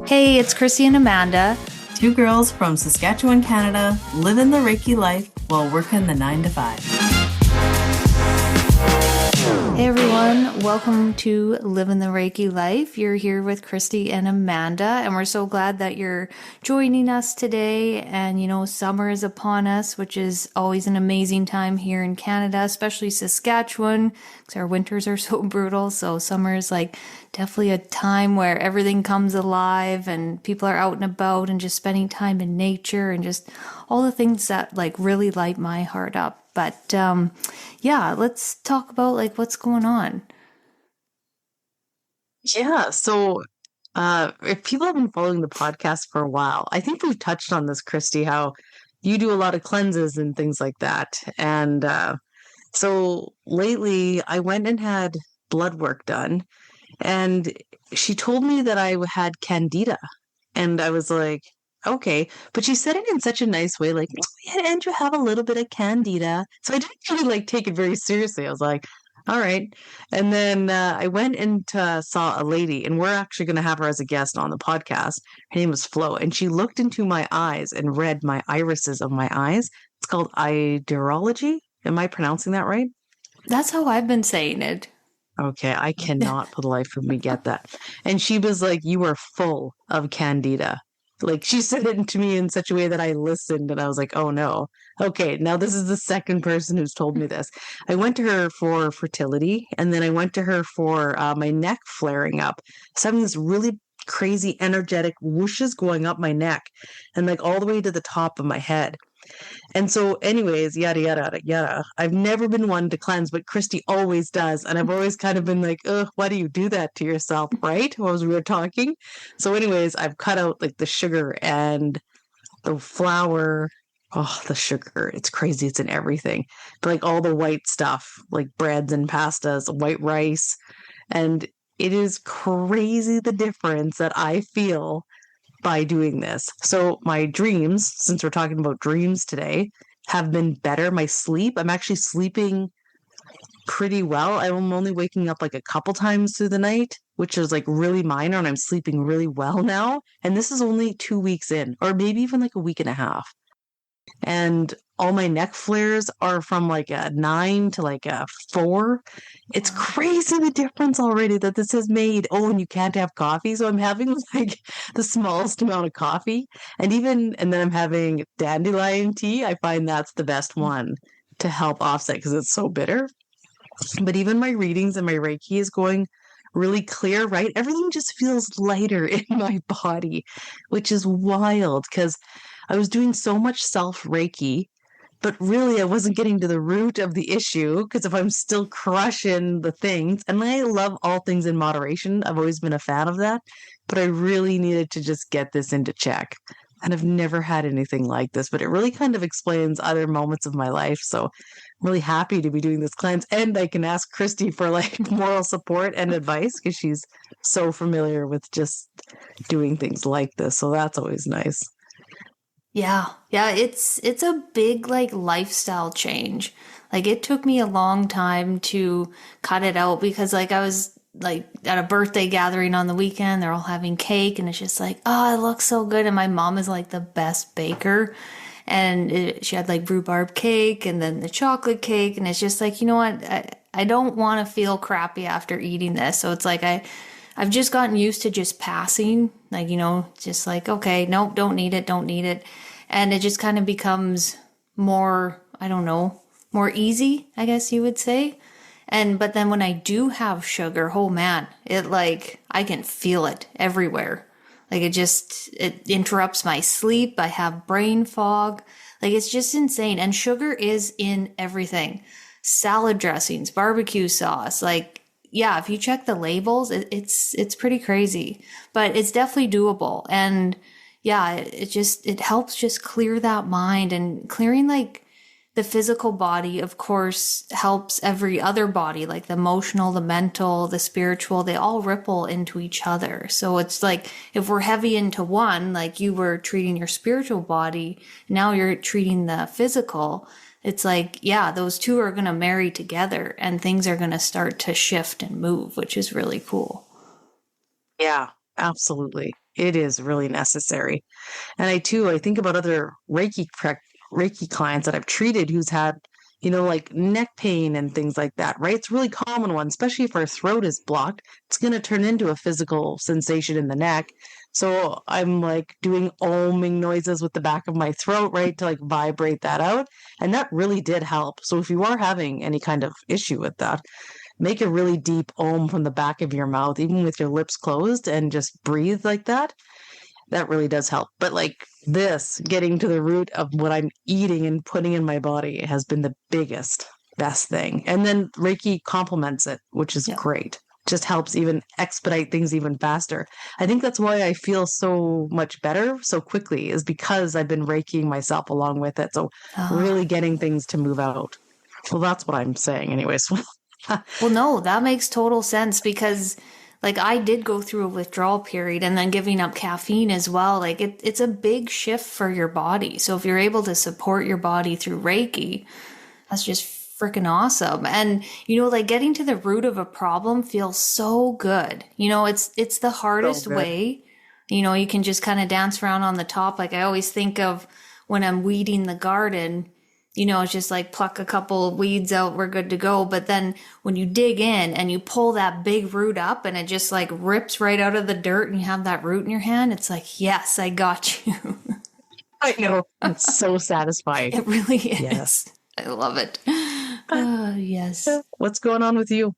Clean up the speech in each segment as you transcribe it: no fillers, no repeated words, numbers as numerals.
Hey, it's Kristi and Amanda. Two girls from Saskatchewan, Canada, living the Reiki life while working the 9 to 5. Hey everyone, welcome to Living the Reiki Life. You're here with Kristi and Amanda, and we're so glad that you're joining us today. And you know, summer is upon us, which is always an amazing time here in Canada, especially Saskatchewan, because our winters are so brutal. So summer is like definitely a time where everything comes alive and people are out and about and just spending time in nature and just all the things that like really light my heart up. But yeah, let's talk about like what's going on. Yeah, so if people have been following the podcast for a while, I think we've touched on this, Kristi, how you do a lot of cleanses and things like that. And so lately I went and had blood work done, and she told me that I had candida. And I was like, okay. But she said it in such a nice way, like, oh, yeah, and you have a little bit of candida. So I didn't really like take it very seriously. I was like, all right. And then I went and saw a lady, and we're actually going to have her as a guest on the podcast. Her name was Flo, and she looked into my eyes and read my irises of my eyes. It's called iridology. Am I pronouncing that right? That's how I've been saying it. Okay, I cannot for the life of me get that. And she was like, you are full of candida. Like she said it to me in such a way that I listened and I was like, oh no. Okay, now this is the second person who's told me this. I went to her for fertility, and then I went to her for my neck flaring up. So having this really crazy energetic whooshes going up my neck and like all the way to the top of my head. And so, anyways, yada, yada, yada, yada. I've never been one to cleanse, but Kristi always does. And I've always kind of been like, ugh, why do you do that to yourself, right? As we were talking. So, anyways, I've cut out like the sugar and the flour. Oh, the sugar. It's crazy. It's in everything. But like all the white stuff, like breads and pastas, white rice. And it is crazy the difference that I feel by doing this. So my dreams, since we're talking about dreams today, have been better. My sleep, I'm actually sleeping pretty well. I'm only waking up like a couple times through the night, which is like really minor, and I'm sleeping really well now. And this is only 2 weeks in, or maybe even like a week and a half. And all my neck flares are from like a 9 to like a 4. It's crazy the difference already that this has made. Oh, and you can't have coffee. So I'm having like the smallest amount of coffee. And then I'm having dandelion tea. I find that's the best one to help offset because it's so bitter. But even my readings and my Reiki is going really clear, right? Everything just feels lighter in my body, which is wild because I was doing so much self Reiki, but really I wasn't getting to the root of the issue because if I'm still crushing the things, and I love all things in moderation, I've always been a fan of that, but I really needed to just get this into check. And I've never had anything like this, but it really kind of explains other moments of my life. So I'm really happy to be doing this cleanse. And I can ask Kristi for like moral support and advice because she's so familiar with just doing things like this. So that's always nice. Yeah, it's a big like lifestyle change. Like it took me a long time to cut it out because like I was like at a birthday gathering on the weekend, they're all having cake and it's just like, oh, it looks so good. And my mom is like the best baker. And she had like rhubarb cake and then the chocolate cake. And it's just like, you know what? I don't want to feel crappy after eating this. So it's like I've just gotten used to just passing, like, you know, just like, okay, nope, don't need it. And it just kind of becomes more, I don't know, more easy, I guess you would say. But then when I do have sugar, oh man, it like, I can feel it everywhere. Like it interrupts my sleep. I have brain fog. Like it's just insane. And sugar is in everything. Salad dressings, barbecue sauce, like, yeah, if you check the labels, it's pretty crazy, but it's definitely doable. And yeah, it helps just clear that mind, and clearing like the physical body, of course, helps every other body, like the emotional, the mental, the spiritual, they all ripple into each other. So it's like, if we're heavy into one, like you were treating your spiritual body, now you're treating the physical. It's like, yeah, those two are going to marry together and things are going to start to shift and move, which is really cool. Yeah. absolutely. It is really necessary. And I think about other Reiki clients that I've treated who's had, like neck pain and things like that, right? It's a really common one, especially if our throat is blocked. It's going to turn into a physical sensation in the neck. So I'm like doing oming noises with the back of my throat, right, to like vibrate that out. And that really did help. So if you are having any kind of issue with that, make a really deep om from the back of your mouth, even with your lips closed, and just breathe like that. That really does help. But like this, getting to the root of what I'm eating and putting in my body has been the best thing. And then Reiki complements it, which is Yeah. great. Just helps even expedite things even faster. I think that's why I feel so much better so quickly, is because I've been Reikiing myself along with it. So Ah. really getting things to move out. Well, that's what I'm saying, anyways. Well, no, that makes total sense because like I did go through a withdrawal period and then giving up caffeine as well. Like it's a big shift for your body. So if you're able to support your body through Reiki, that's just freaking awesome. And like getting to the root of a problem feels so good. It's the So hardest good. way. You can just kind of dance around on the top. Like I always think of when I'm weeding the garden, it's just like pluck a couple weeds out, we're good to go. But then when you dig in and you pull that big root up and it just like rips right out of the dirt and you have that root in your hand, it's like, yes, I got you. I know. It's so satisfying. It really Yes. is. I love it. Oh, yes. What's going on with you?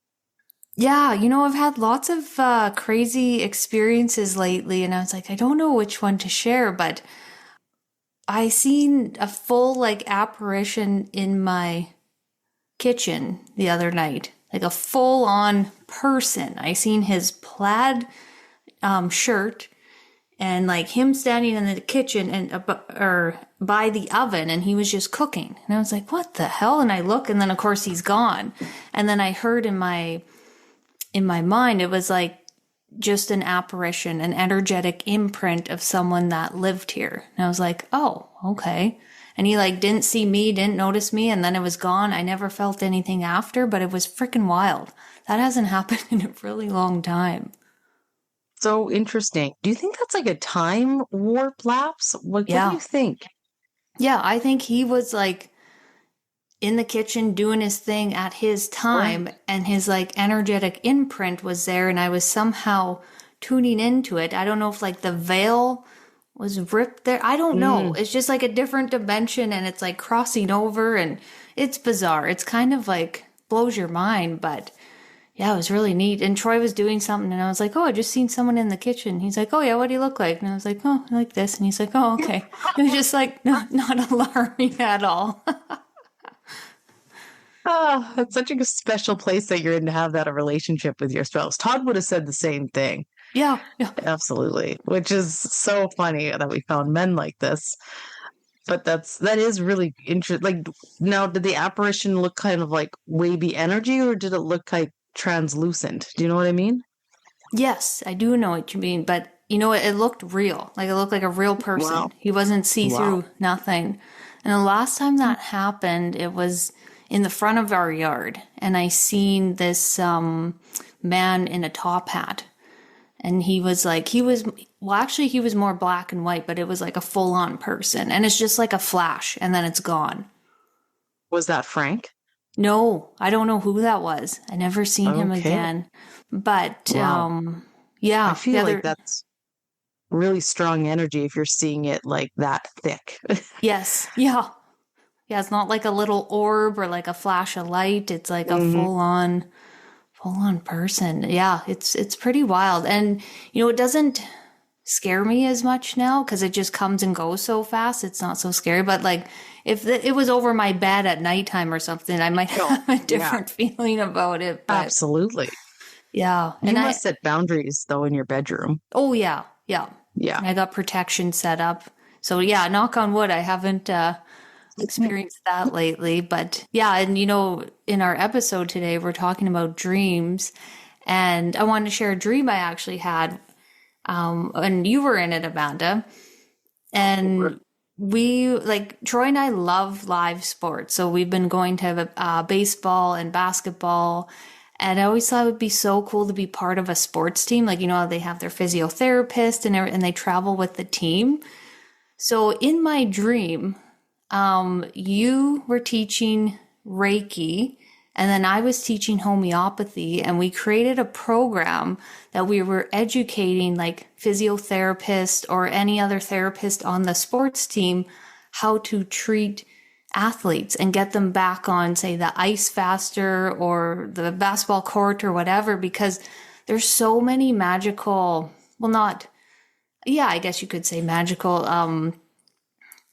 Yeah, I've had lots of crazy experiences lately, and I was like, I don't know which one to share, but I seen a full like apparition in my kitchen the other night, like a full on person. I seen his plaid shirt and like him standing in the kitchen and or by the oven, and he was just cooking. And I was like, what the hell? And I look, and then of course he's gone. And then I heard in my mind, it was like just an apparition, an energetic imprint of someone that lived here. And I was like, oh, okay. And he like didn't see me, didn't notice me, and then it was gone. I never felt anything after, but it was freaking wild. That hasn't happened in a really long time. So interesting. Do you think that's like a time warp lapse? What do Yeah. you think? Yeah, I think he was like in the kitchen doing his thing at his Right. time, and his like energetic imprint was there, and I was somehow tuning into it. I don't know if like the veil was ripped there. I don't know. Mm. It's just like a different dimension, and it's like crossing over, and it's bizarre. It's kind of like blows your mind, but yeah, it was really neat. And Troy was doing something, and I was like, oh, I just seen someone in the kitchen. He's like, oh yeah, what do you look like? And I was like, oh, I like this. And he's like, oh, okay. It was just like not alarming at all. Oh, it's such a special place that you're in to have that a relationship with your spouse. Todd would have said the same thing. Yeah, yeah. Absolutely. Which is so funny that we found men like this. But that is really interesting. Like, now, did the apparition look kind of like wavy energy, or did it look like translucent? Do you know what I mean? Yes, I do know what you mean, but it looked real. Like it looked like a real Wow. person. He wasn't see Wow. through, nothing. And the last time that happened, it was in the front of our yard, and I seen this man in a top hat. And he was more black and white, but it was like a full on person. And it's just like a flash, and then it's gone. Was that Frank? No, I don't know who that was. I never seen him Okay. again. But Wow. I yeah, the feel like other that's really strong energy if you're seeing it like that thick. yes, yeah. Yeah, it's not like a little orb or like a flash of light. It's like a Hmm. full on person. Yeah, it's pretty wild. And it doesn't scare me as much now because it just comes and goes so fast. It's not so scary. But like if it was over my bed at nighttime or something, I might Oh, have a yeah, different feeling about it. But absolutely. yeah, You must set boundaries though in your bedroom. oh yeah, yeah. Yeah. And I got protection set up. So yeah, knock on wood, I haven't experienced that lately. But yeah, and in our episode today, we're talking about dreams. And I wanted to share a dream I actually had. And you were in it, Amanda. And we, like, Troy and I love live sports. So we've been going to baseball and basketball. And I always thought it would be so cool to be part of a sports team. Like, you know, they have their physiotherapist and they travel with the team. So in my dream, you were teaching Reiki, and then I was teaching homeopathy, and we created a program that we were educating like physiotherapists or any other therapist on the sports team how to treat athletes and get them back on, say, the ice faster or the basketball court or whatever, because there's so many magical, well, not, yeah, I guess you could say magical,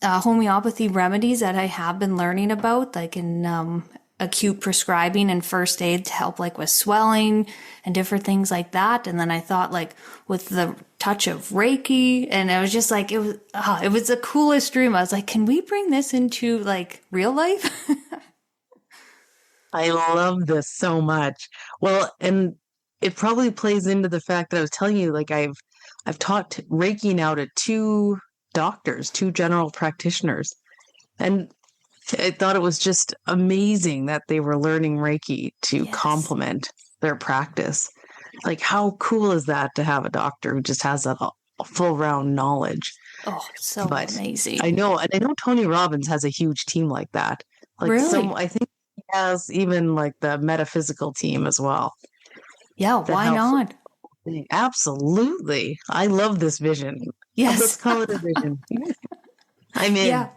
homeopathy remedies that I have been learning about, like in acute prescribing and first aid to help like with swelling and different things like that. And then I thought like with the touch of Reiki, and I was just like, it was the coolest dream. I was like, can we bring this into like real life? I love this so much. Well, and it probably plays into the fact that I was telling you, like I've taught Reiki now to two doctors, two general practitioners. And I thought it was just amazing that they were learning Reiki to complement their practice. Like, how cool is that to have a doctor who just has that full round knowledge? Oh, so amazing. I know Tony Robbins has a huge team like that. Like, really? I think he has even like the metaphysical team as well. Yeah, why not? Absolutely. I love this vision. Yes. Let's call it a vision. I'm in. Yeah.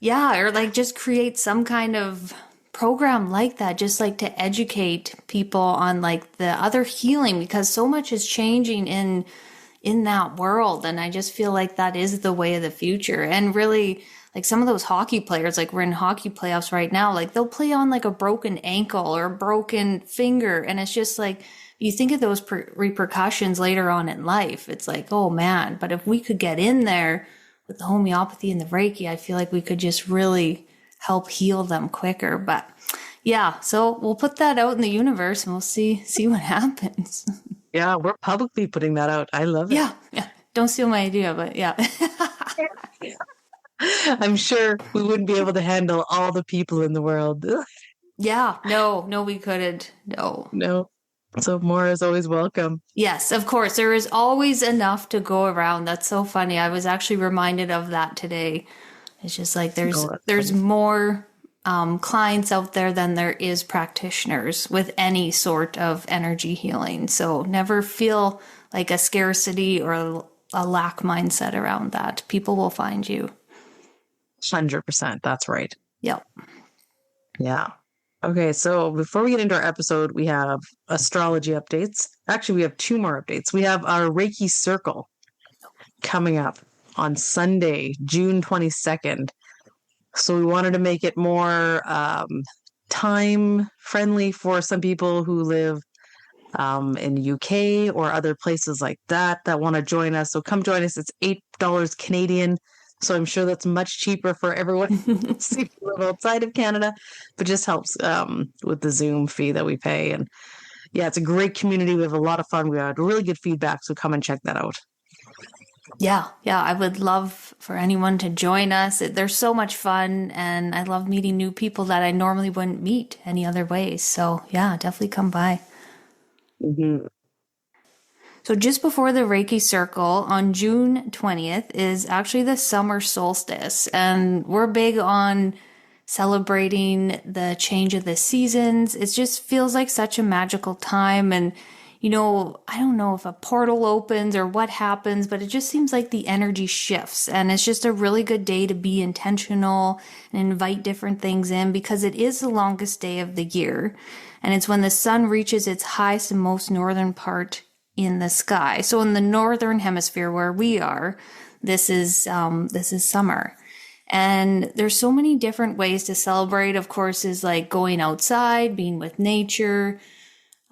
Yeah. Or like just create some kind of program like that, just like to educate people on like the other healing, because so much is changing in that world. And I just feel like that is the way of the future. And really, like some of those hockey players, like we're in hockey playoffs right now, like they'll play on like a broken ankle or a broken finger. And it's just like, you think of those repercussions later on in life. It's like, oh man, but if we could get in there with the homeopathy and the Reiki, I feel like we could just really help heal them quicker. But yeah, so we'll put that out in the universe and we'll see what happens. Yeah, we're publicly putting that out. I love it. Yeah. Don't steal my idea, but yeah. I'm sure we wouldn't be able to handle all the people in the world. Yeah, no, we couldn't. No. So more is always welcome. Yes, of course. There is always enough to go around. That's so funny. I was actually reminded of that today. It's just like there's more clients out there than there is practitioners with any sort of energy healing. So never feel like a scarcity or a lack mindset around that. People will find you. 100%. That's right. Yep. Yeah. Okay, so before we get into our episode, we have astrology updates. Actually, we have two more updates. We have our Reiki Circle coming up on Sunday, June 22nd. So we wanted to make it more time friendly for some people who live in the UK or other places like that want to join us. So come join us. It's $8 Canadian. So I'm sure that's much cheaper for everyone if you live outside of Canada, but just helps with the Zoom fee that we pay. And yeah, it's a great community. We have a lot of fun. We had really good feedback. So come and check that out. Yeah. I would love for anyone to join us. They're so much fun, and I love meeting new people that I normally wouldn't meet any other ways. So yeah, definitely come by. Mm-hmm. So just before the Reiki Circle on June 20th is actually the summer solstice, and we're big on celebrating the change of the seasons. It just feels like such a magical time. And, you know, I don't know if a portal opens or what happens, but it just seems like the energy shifts, and it's just a really good day to be intentional and invite different things in, because it is the longest day of the year. And it's when the sun reaches its highest and most northern part in the sky. So in the northern hemisphere where we are, this is summer. And there's so many different ways to celebrate. Of course, is like going outside, being with nature,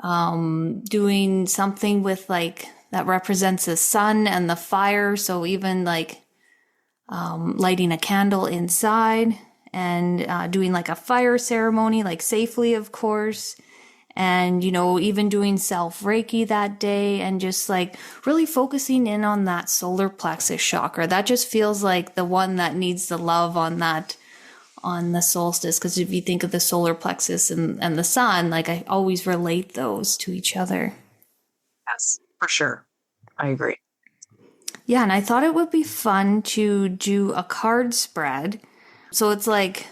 doing something with like that represents the sun and the fire. So even like lighting a candle inside and doing like a fire ceremony, like safely, of course. And, you know, even doing self Reiki that day and just like really focusing in on that solar plexus chakra. That just feels like the one that needs the love on on the solstice. Because if you think of the solar plexus and the sun, like I always relate those to each other. Yes, for sure. I agree. Yeah, and I thought it would be fun to do a card spread. So it's like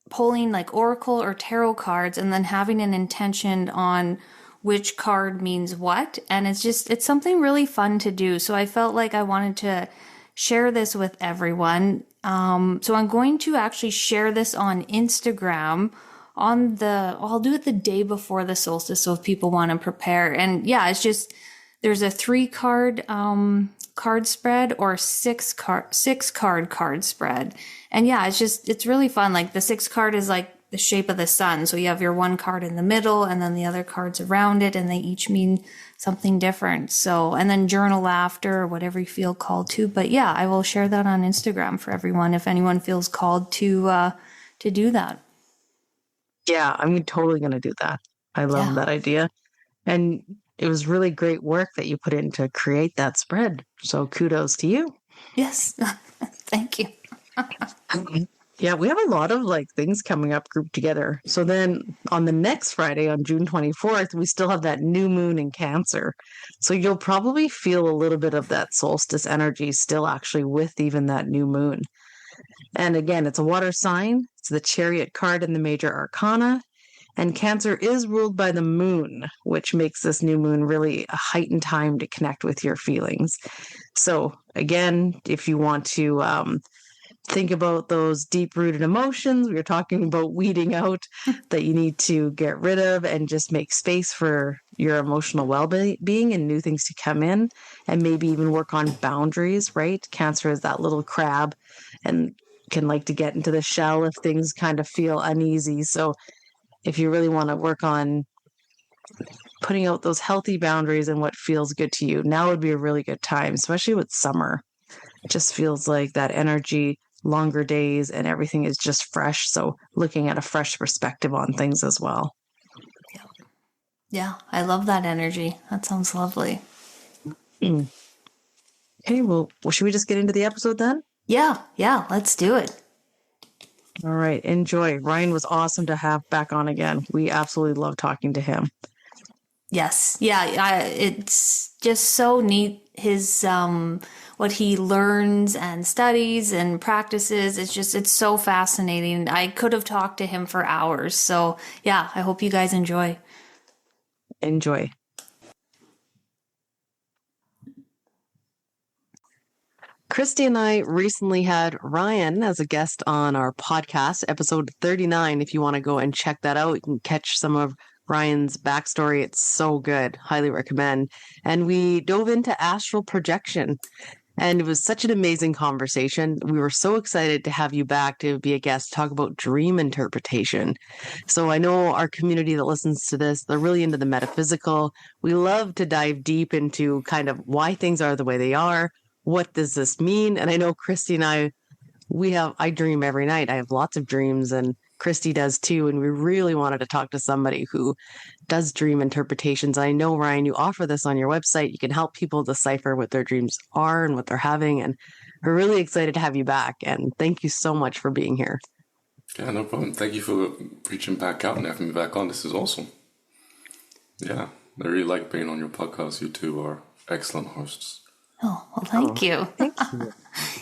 pulling like oracle or tarot cards and then having an intention on which card means what. And it's something really fun to do. So I felt like I wanted to share this with everyone. So I'm going to actually share this on Instagram I'll do it the day before the solstice. So if people want to prepare, and yeah, there's a 3 card, card spread or 6 card card spread. And yeah, it's really fun. Like the 6 card is like the shape of the sun. So you have your 1 card in the middle and then the other cards around it, and they each mean something different. So, and then journal after or whatever you feel called to. But yeah, I will share that on Instagram for everyone if anyone feels called to do that. Yeah, I'm totally going to do that. I love that idea. And it was really great work that you put in to create that spread. So kudos to you. Yes. Thank you. Yeah, we have a lot of like things coming up grouped together. So then on the next Friday, on June 24th, we still have that new moon in Cancer. So you'll probably feel a little bit of that solstice energy still actually with even that new moon. And again, it's a water sign. It's the Chariot card in the major arcana. And Cancer is ruled by the moon, which makes this new moon really a heightened time to connect with your feelings. So again, if you want to think about those deep-rooted emotions, we were talking about weeding out that you need to get rid of and just make space for your emotional well-being and new things to come in, and maybe even work on boundaries, right? Cancer is that little crab and can like to get into the shell if things kind of feel uneasy. So if you really want to work on putting out those healthy boundaries and what feels good to you, now would be a really good time, especially with summer. It just feels like that energy, longer days, and everything is just fresh. So looking at a fresh perspective on things as well. Yeah, I love that energy. That sounds lovely. Okay, well, should we just get into the episode then? Yeah, let's do it. All right, enjoy. Ryan was awesome to have back on again. We absolutely love talking to him. Yes, yeah, it's just so neat his what he learns and studies and practices. It's so fascinating. I could have talked to him for hours. So yeah, I hope you guys enjoy. Enjoy. Kristi and I recently had Ryan as a guest on our podcast, episode 39. If you want to go and check that out, you can catch some of Ryan's backstory. It's so good. Highly recommend. And we dove into astral projection. And it was such an amazing conversation. We were so excited to have you back to be a guest, talk about dream interpretation. So I know our community that listens to this, they're really into the metaphysical. We love to dive deep into kind of why things are the way they are. What does this mean? And I know Kristi and I dream every night. I have lots of dreams, and Kristi does too. And we really wanted to talk to somebody who does dream interpretations. I know, Ryan, you offer this on your website. You can help people decipher what their dreams are and what they're having. And we're really excited to have you back. And thank you so much for being here. Yeah, no problem. Thank you for reaching back out and having me back on. This is awesome. Yeah, I really like being on your podcast. You two are excellent hosts. Oh, well, thank you. Thank you.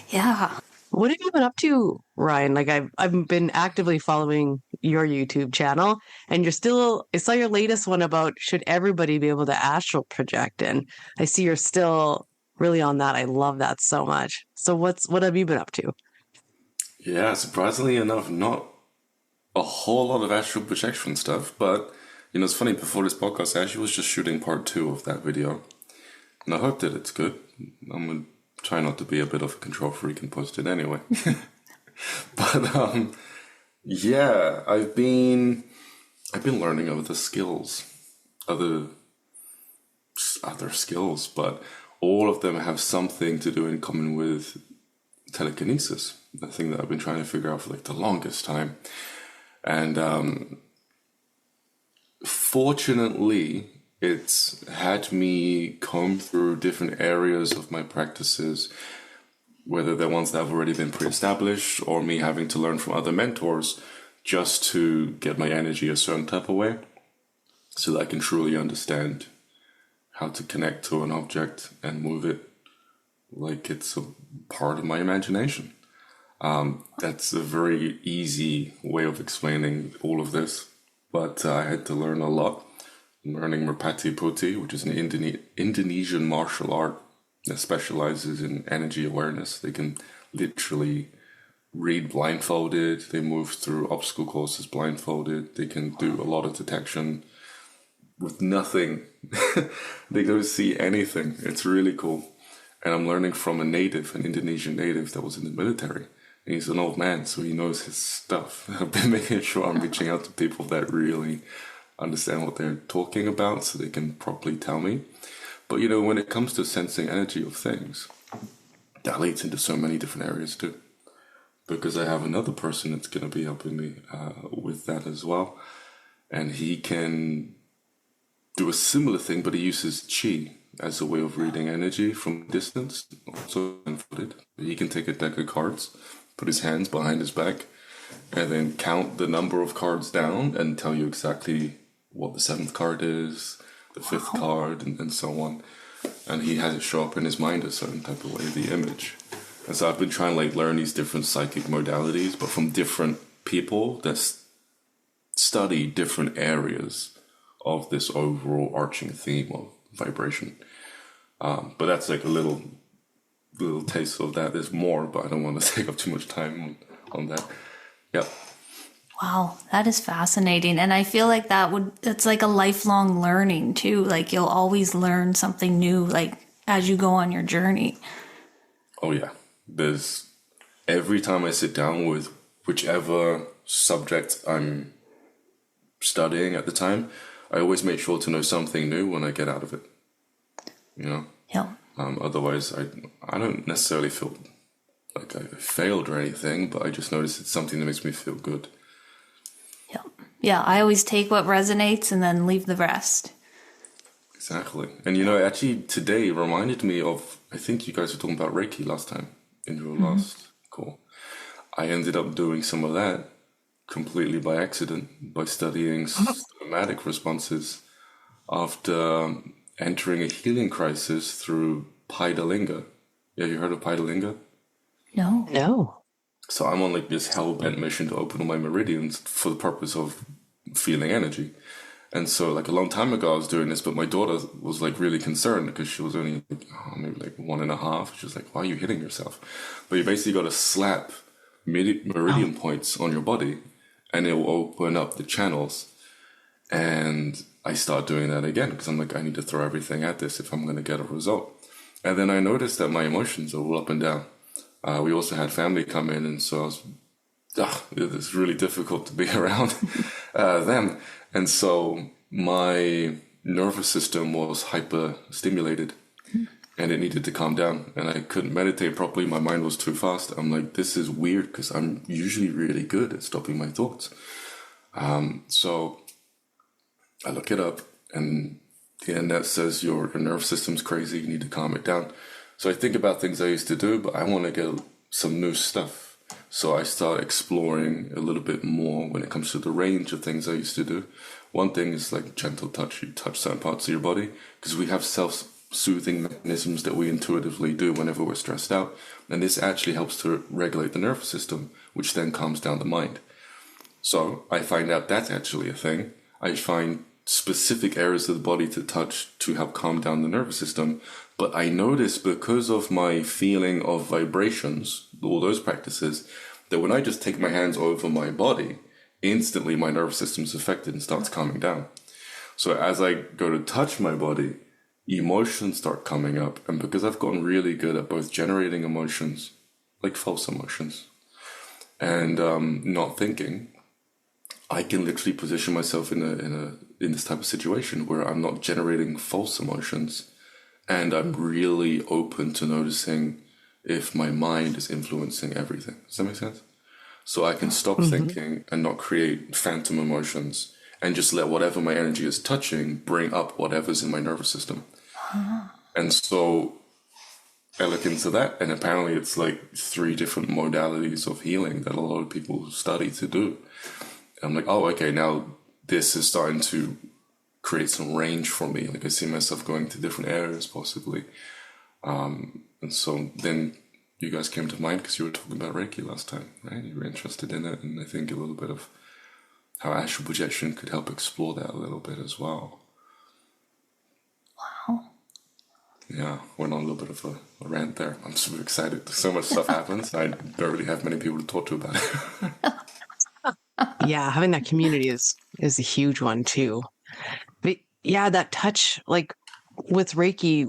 Yeah. What have you been up to, Ryan? Like I've been actively following your YouTube channel, and I saw your latest one about should everybody be able to astral project, and I see you're still really on that. I love that so much. So what have you been up to? Yeah, surprisingly enough, not a whole lot of astral projection stuff, but it's funny, before this podcast, I actually was just shooting part 2 of that video, and I hope that it's good. I'm gonna try not to be a bit of a control freak and post it anyway. But yeah, I've been learning other skills, other skills, but all of them have something to do in common with telekinesis, the thing that I've been trying to figure out for like the longest time. And fortunately, it's had me comb through different areas of my practices whether they're ones that have already been pre-established or me having to learn from other mentors just to get my energy a certain type of way so that I can truly understand how to connect to an object and move it like it's a part of my imagination. That's a very easy way of explaining all of this, but I had to learn a lot. I'm learning Merpati Putih, which is an Indonesian martial art that specializes in energy awareness. They can literally read blindfolded. They move through obstacle courses blindfolded. They can do a lot of detection with nothing. They don't see anything. It's really cool. And I'm learning from an Indonesian native that was in the military. And he's an old man, so he knows his stuff. I've been making sure I'm reaching out to people that really understand what they're talking about so they can properly tell me. But, you know, when it comes to sensing energy of things, that leads into so many different areas too. Because I have another person that's going to be helping me with that as well. And he can do a similar thing, but he uses chi as a way of reading energy from distance. Also blindfolded. He can take a deck of cards, put his hands behind his back, and then count the number of cards down and tell you exactly what the 7th card is, the 5th card, and so on. And he has it show up in his mind a certain type of way, the image. And so I've been trying to like learn these different psychic modalities, but from different people that study different areas of this overall arching theme of vibration. But that's like a little taste of that. There's more, but I don't want to take up too much time on that. Yep. Wow, that is fascinating. And I feel like it's like a lifelong learning too. Like you'll always learn something new, like as you go on your journey. Oh yeah. There's every time I sit down with whichever subject I'm studying at the time, I always make sure to know something new when I get out of it. You know? Yeah. Otherwise, I don't necessarily feel like I failed or anything, but I just notice it's something that makes me feel good. Yeah. Yeah, I always take what resonates and then leave the rest. Exactly. And you know, actually today reminded me of, I think you guys were talking about Reiki last time in your last call. I ended up doing some of that completely by accident by studying somatic responses after entering a healing crisis through Paidalinga. Yeah, you heard of Paidalinga? No. So I'm on like this hell-bent mission to open all my meridians for the purpose of feeling energy. And so like a long time ago I was doing this, but my daughter was like really concerned because she was only maybe like 1.5. She was like, why are you hitting yourself? But you basically got to slap meridian points on your body and it will open up the channels. And I start doing that again because I'm like, I need to throw everything at this if I'm going to get a result. And then I noticed that my emotions are all up and down. We also had family come in, and so I was, it's really difficult to be around them. And so my nervous system was hyper stimulated and it needed to calm down. And I couldn't meditate properly. My mind was too fast. I'm like, this is weird because I'm usually really good at stopping my thoughts. So I look it up and the internet says your nervous system's crazy. You need to calm it down. So I think about things I used to do, but I want to get some new stuff. So I start exploring a little bit more when it comes to the range of things I used to do. One thing is like gentle touch. You touch certain parts of your body because we have self-soothing mechanisms that we intuitively do whenever we're stressed out. And this actually helps to regulate the nervous system, which then calms down the mind. So I find out that's actually a thing. I find specific areas of the body to touch to help calm down the nervous system. But I notice because of my feeling of vibrations, all those practices, that when I just take my hands over my body, instantly my nervous system is affected and starts calming down. So as I go to touch my body, emotions start coming up. And because I've gotten really good at both generating emotions, like false emotions, and not thinking, I can literally position myself in this type of situation where I'm not generating false emotions. And I'm really open to noticing if my mind is influencing everything. Does that make sense? So I can stop thinking and not create phantom emotions and just let whatever my energy is touching bring up whatever's in my nervous system. And so I look into that, and apparently it's like 3 different modalities of healing that a lot of people study to do. I'm like, oh, okay, now this is starting to create some range for me. Like I see myself going to different areas possibly. And so then you guys came to mind because you were talking about Reiki last time, right? You were interested in it, and I think a little bit of how astral projection could help explore that a little bit as well. Wow. Yeah, went on a little bit of a rant there. I'm super excited. So much stuff happens. I don't really have many people to talk to about it. Yeah, having that community is a huge one too. But yeah, that touch, like with Reiki,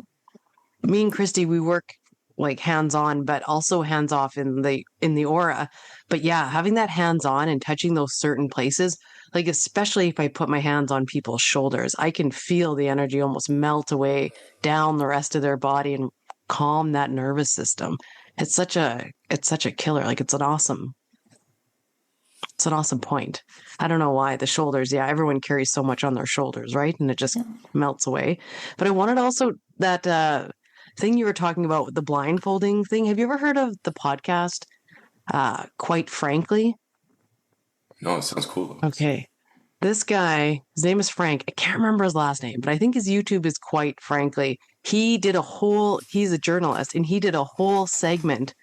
me and Kristi, we work like hands on, but also hands off in the aura. But yeah, having that hands on and touching those certain places, like especially if I put my hands on people's shoulders, I can feel the energy almost melt away down the rest of their body and calm that nervous system. It's such a killer. Like it's an awesome point. I don't know why the shoulders. Yeah, everyone carries so much on their shoulders, right? And it just melts away. But I wanted also that thing you were talking about with the blindfolding thing. Have you ever heard of the podcast? Quite frankly. No, it sounds cool though. Okay. This guy, his name is Frank. I can't remember his last name, but I think his YouTube is Quite Frankly. He's a journalist, and he did a whole segment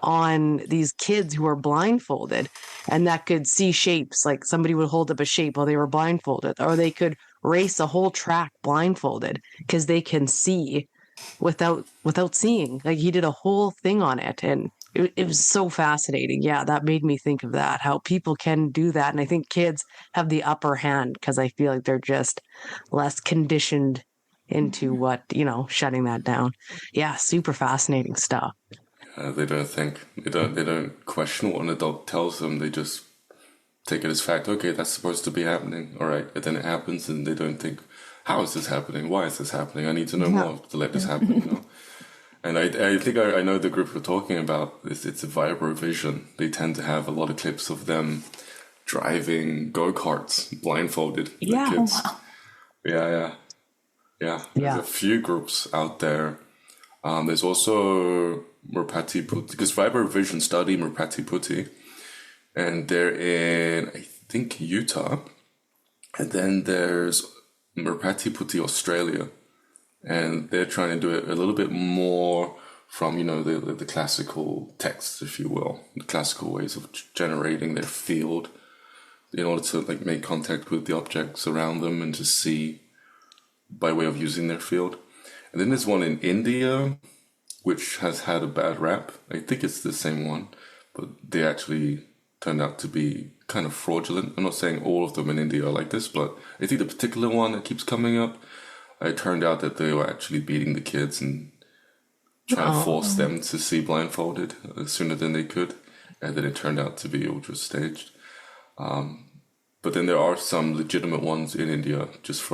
on these kids who are blindfolded and that could see shapes. Like somebody would hold up a shape while they were blindfolded, or they could race a whole track blindfolded because they can see without seeing. Like he did a whole thing on it, and it was so fascinating. Yeah, that made me think of that, how people can do that. And I think kids have the upper hand because I feel like they're just less conditioned into shutting that down. Yeah, super fascinating stuff. They don't think. They don't question what an adult tells them. They just take it as fact. Okay, that's supposed to be happening. All right, and then it happens, and they don't think, how is this happening? Why is this happening? I need to know more to let this happen. You know. And I think I know the group we're talking about. It's a vibrovision. They tend to have a lot of clips of them driving go-karts blindfolded. Yeah. The kids. Wow. Yeah. There's a few groups out there. There's also Murpati Putti, because Vibrovision study Murpati Putti, and they're in, I think, Utah. And then there's Murpati Putti Australia, and they're trying to do it a little bit more from, the classical texts, if you will, the classical ways of generating their field in order to make contact with the objects around them and to see by way of using their field. And then there's one in India, which has had a bad rap. I think it's the same one, but they actually turned out to be kind of fraudulent. I'm not saying all of them in India are like this, but I think the particular one that keeps coming up, it turned out that they were actually beating the kids and trying to force them to see blindfolded sooner than they could. And then it turned out to be all just staged. But then there are some legitimate ones in India just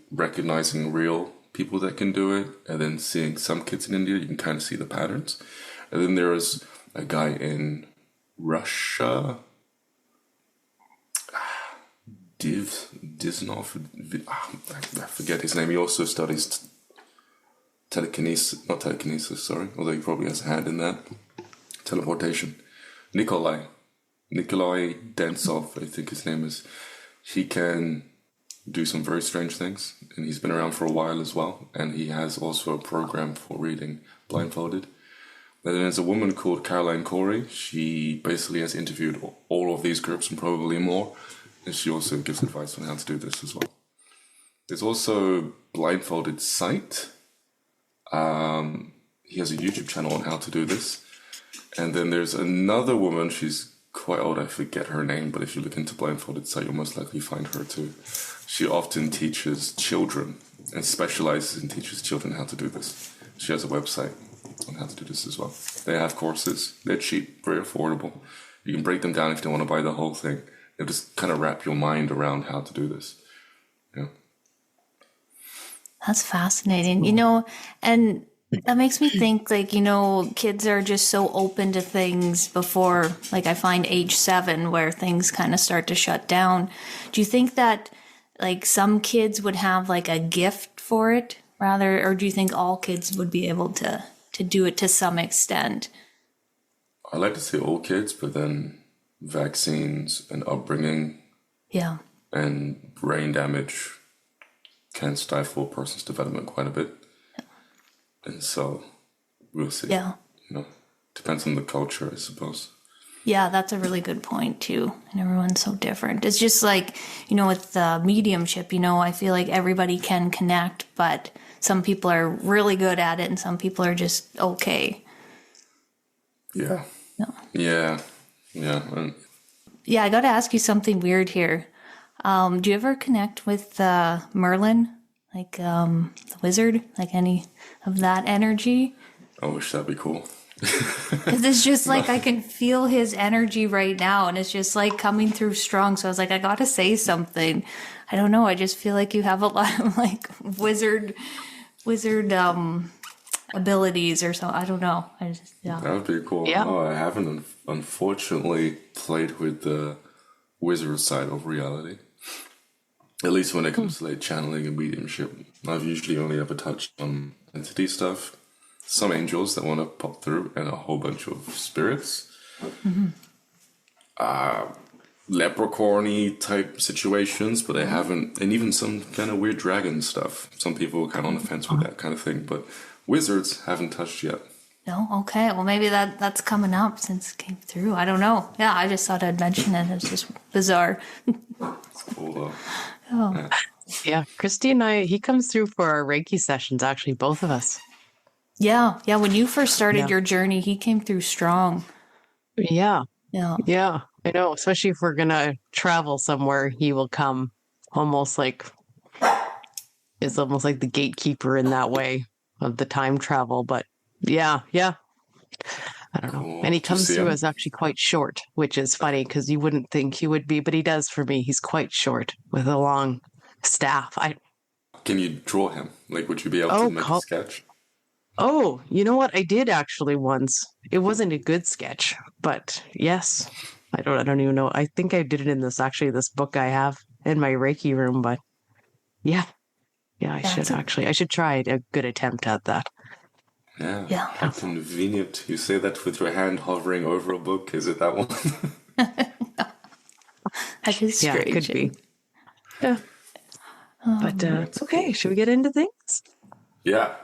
recognizing real people that can do it, and then seeing some kids in India, you can kind of see the patterns. And then there is a guy in Russia, Diznov, I forget his name. He also studies not telekinesis, sorry, although he probably has a hand in that. Teleportation. Nikolai Densov, I think his name is. He can do some very strange things, and he's been around for a while as well, and he has also a program for reading blindfolded. And then there's a woman called Caroline Corey. She basically has interviewed all of these groups and probably more, and she also gives advice on how to do this as well. There's also Blindfolded Sight. He has a YouTube channel on how to do this. And then there's another woman, she's quite old, I forget her name, but if you look into Blindfolded Sight, you'll most likely find her too. She often teaches children and specializes in teaches children how to do this. She has a website on how to do this as well. They have courses. They're cheap, very affordable. You can break them down if you don't want to buy the whole thing. They'll just kind of wrap your mind around how to do this. Yeah. That's fascinating. And that makes me think, kids are just so open to things before, I find age 7 where things kind of start to shut down. Do you think that, some kids would have, a gift for it rather, or do you think all kids would be able to to do it to some extent. I like to say all kids, but then vaccines and upbringing Yeah. and brain damage can stifle a person's development quite a bit. And so we'll see. Yeah. Depends on the culture, I suppose. Yeah, that's a really good point too. And everyone's so different. It's just like, with mediumship, I feel like everybody can connect, but some people are really good at it and some people are just okay. Yeah. No. Yeah. Yeah. Yeah, I got to ask you something weird here. Do you ever connect with Merlin, like the wizard, like any of that energy? I wish that'd be cool. Because it's just like I can feel his energy right now, and it's just like coming through strong. So I was like, I got to say something. I don't know. I just feel like you have a lot of like wizard abilities or something. I don't know. That would be cool. Yeah. No, I haven't, unfortunately, played with the wizard side of reality. At least when it comes to like channeling and mediumship. I've usually only ever touched on entity stuff. Some angels that want to pop through, and a whole bunch of spirits. Leprechaun-y type situations, but I haven't, and even some kind of weird dragon stuff. Some people are kind of on the fence with that kind of thing, but wizards haven't touched yet. No? Okay. Well, maybe that's coming up since it came through. I don't know. Yeah, I just thought I'd mention it. It's just bizarre. It's cool though. Oh. Yeah, Kristi and I, he comes through for our Reiki sessions, actually, both of us. Yeah. Yeah. When you first started your journey, he came through strong. Yeah. Yeah. Yeah, I know. Especially if we're going to travel somewhere, he will come almost like, is almost like the gatekeeper in that way of the time travel. But yeah. I don't know. Cool. And he Do you comes see through him? as actually quite short, which is funny because you wouldn't think he would be, but he does for me. He's quite short with a long staff. Can you draw him? Like, would you be able to make a sketch? Oh, you know what? I did actually once. It wasn't a good sketch, but yes. I don't even know. I think I did it in this book I have in my Reiki room, but yeah. Yeah, I should try a good attempt at that. Yeah. How convenient. You say that with your hand hovering over a book. Is it that one? That is strange. Yeah, it could be. Yeah. But okay, should we get into things? Yeah.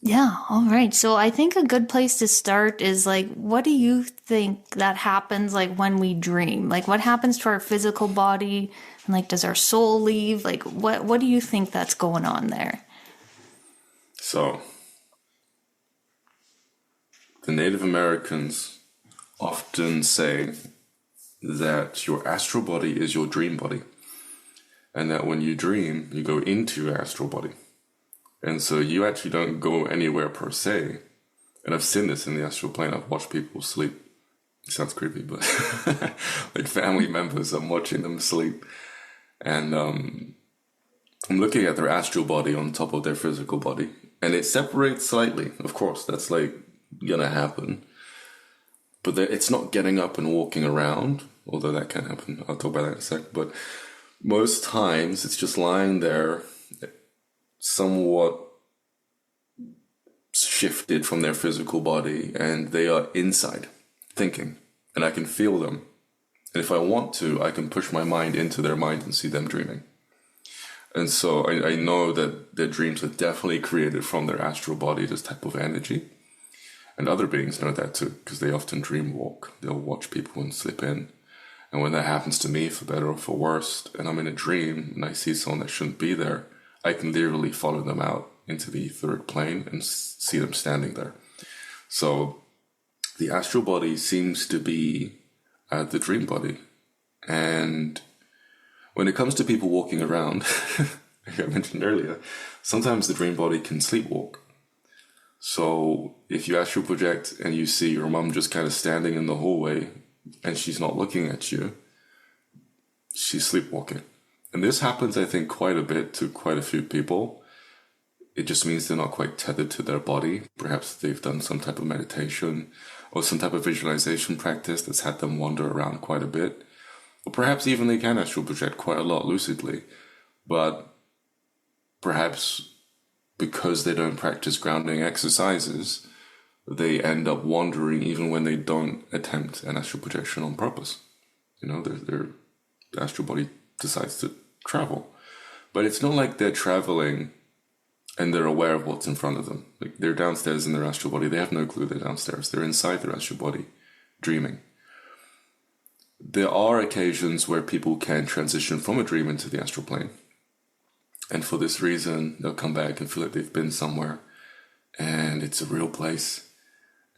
Yeah, all right. So I think a good place to start is like, what do you think that happens like when we dream? Like what happens to our physical body? And like, does our soul leave? Like what do you think that's going on there? So, the Native Americans often say that your astral body is your dream body. And that when you dream, you go into your astral body. And so you actually don't go anywhere per se. And I've seen this in the astral plane. I've watched people sleep. It sounds creepy, but like family members, I'm watching them sleep. And I'm looking at their astral body on top of their physical body. And it separates slightly. Of course, that's like gonna happen. But it's not getting up and walking around, although that can happen. I'll talk about that in a sec. But most times it's just lying there, somewhat shifted from their physical body, and they are inside thinking, and I can feel them. And if I want to, I can push my mind into their mind and see them dreaming. And so I know that their dreams are definitely created from their astral body, this type of energy. And other beings know that too, because they often dream walk. They'll watch people and slip in. And when that happens to me, for better or for worse, and I'm in a dream and I see someone that shouldn't be there, I can literally follow them out into the etheric plane and see them standing there. So the astral body seems to be the dream body. And when it comes to people walking around, like I mentioned earlier, sometimes the dream body can sleepwalk. So if you astral project and you see your mom just kind of standing in the hallway and she's not looking at you, she's sleepwalking. And this happens, I think, quite a bit to quite a few people. It just means they're not quite tethered to their body. Perhaps they've done some type of meditation or some type of visualization practice that's had them wander around quite a bit. Or perhaps even they can astral project quite a lot lucidly. But perhaps because they don't practice grounding exercises, they end up wandering even when they don't attempt an astral projection on purpose. You know, the astral body decides to travel. But it's not like they're traveling and they're aware of what's in front of them. Like, they're downstairs in their astral body. They have no clue they're downstairs. They're inside their astral body, dreaming. There are occasions where people can transition from a dream into the astral plane. And for this reason, they'll come back and feel like they've been somewhere and it's a real place.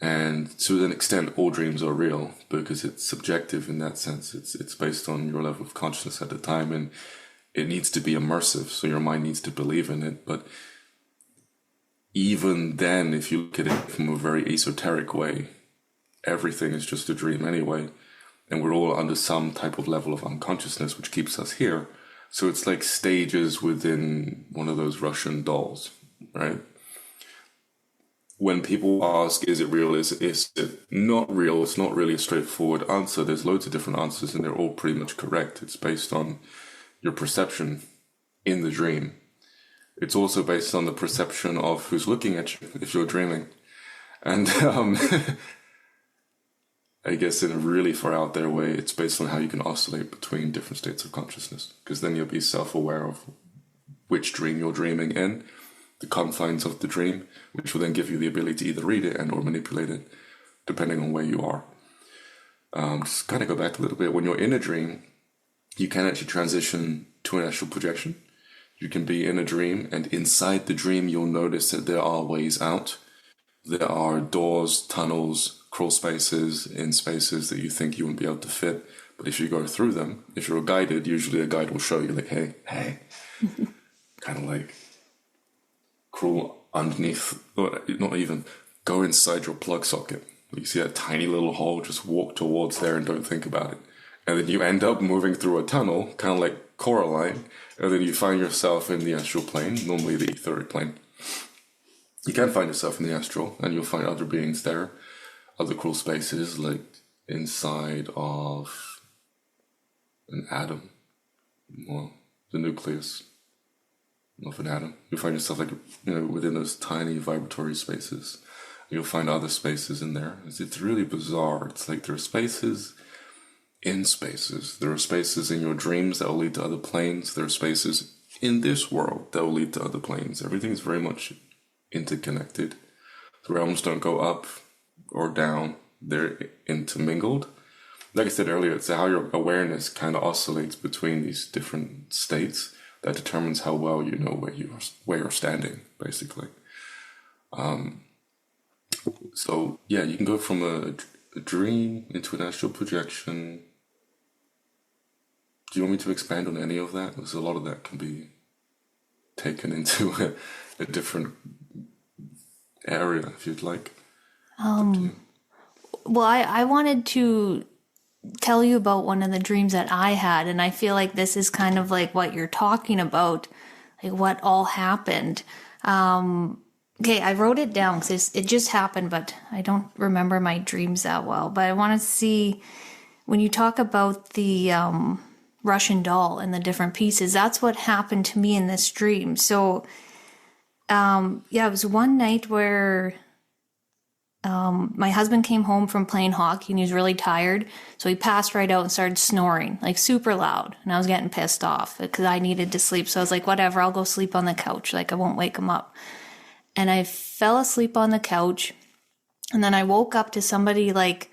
And to an extent, all dreams are real because it's subjective in that sense. It's based on your level of consciousness at the time, and it needs to be immersive, so your mind needs to believe in it. But even then, if you look at it from a very esoteric way, everything is just a dream anyway, and we're all under some type of level of unconsciousness which keeps us here. So it's like stages within one of those Russian dolls, right? When people ask, is it real, is it not real, it's not really a straightforward answer. There's loads of different answers and they're all pretty much correct. It's based on your perception in the dream. It's also based on the perception of who's looking at you if you're dreaming. And I guess in a really far out there way, it's based on how you can oscillate between different states of consciousness. Because then you'll be self-aware of which dream you're dreaming in, the confines of the dream, which will then give you the ability to either read it and or manipulate it, depending on where you are. Just kind of go back a little bit. When you're in a dream, you can actually transition to an astral projection. You can be in a dream, and inside the dream, you'll notice that there are ways out. There are doors, tunnels, crawl spaces in spaces that you think you wouldn't be able to fit. But if you go through them, if you're guided, usually a guide will show you, like, hey, kind of like crawl underneath, or not even, go inside your plug socket. You see that tiny little hole, just walk towards there and don't think about it. And then you end up moving through a tunnel, kind of like Coraline, and then you find yourself in the astral plane, normally the etheric plane. You can find yourself in the astral, and you'll find other beings there, other crawl spaces, like inside of an atom, well, the nucleus of an atom. You'll find yourself, like, within those tiny vibratory spaces. You'll find other spaces in there. It's really bizarre. It's like there are spaces in spaces. There are spaces in your dreams that will lead to other planes. There are spaces in this world that will lead to other planes. Everything is very much interconnected. The realms don't go up or down. They're intermingled. Like I said earlier, it's how your awareness kind of oscillates between these different states that determines how well you know where you're standing, basically. So, yeah, you can go from a dream into an astral projection. Do you want me to expand on any of that? Because a lot of that can be taken into a different area, if you'd like. Well, I wanted to tell you about one of the dreams that I had, and I feel like this is kind of like what you're talking about, like what all happened. Okay, I wrote it down because it just happened, but I don't remember my dreams that well. But I want to see, when you talk about the Russian doll and the different pieces, that's what happened to me in this dream. So, it was one night where my husband came home from playing hockey and he was really tired. So he passed right out and started snoring, like super loud. And I was getting pissed off because I needed to sleep. So I was like, whatever, I'll go sleep on the couch. Like, I won't wake him up. And I fell asleep on the couch. And then I woke up to somebody like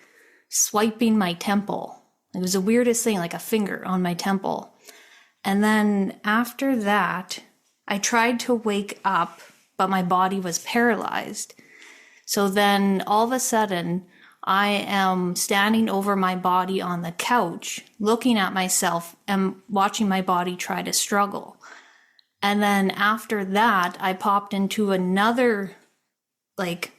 swiping my temple. It was the weirdest thing, like a finger on my temple. And then after that, I tried to wake up, but my body was paralyzed. So then all of a sudden, I am standing over my body on the couch, looking at myself and watching my body try to struggle. And then after that, I popped into another, like,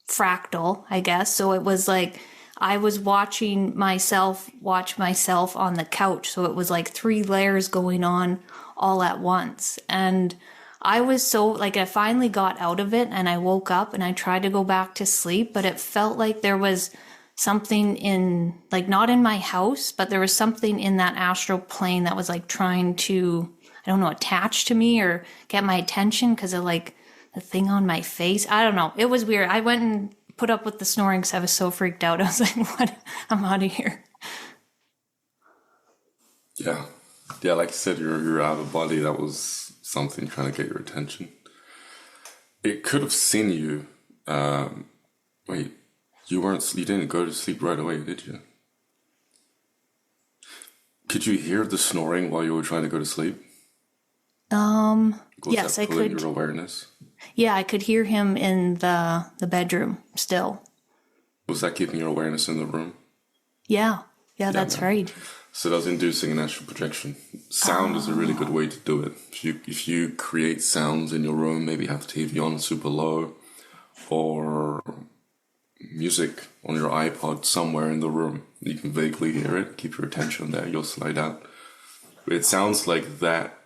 fractal, I guess. So it was like I was watching myself watch myself on the couch. So it was like 3 layers going on all at once. And I was so, like, I finally got out of it and I woke up and I tried to go back to sleep, but it felt like there was something in, like, not in my house, but there was something in that astral plane that was like trying to, I don't know, attach to me or get my attention because of like the thing on my face. I don't know. It was weird. I went and put up with the snoring because I was so freaked out. I was like, what? I'm out of here. Yeah. Yeah, like you said, you're out of body. That was something trying to get your attention. It could have seen you. Wait, you didn't go to sleep right away, did you? Could you hear the snoring while you were trying to go to sleep? Yes, I could. Your awareness? Yeah, I could hear him in the bedroom still. Was that keeping your awareness in the room? Yeah, that's man. right. So that was inducing an astral projection. Sound is a really good way to do it. If you create sounds in your room, maybe have the TV on super low, or music on your iPod somewhere in the room. You can vaguely hear it, keep your attention there, you'll slide out. It sounds like that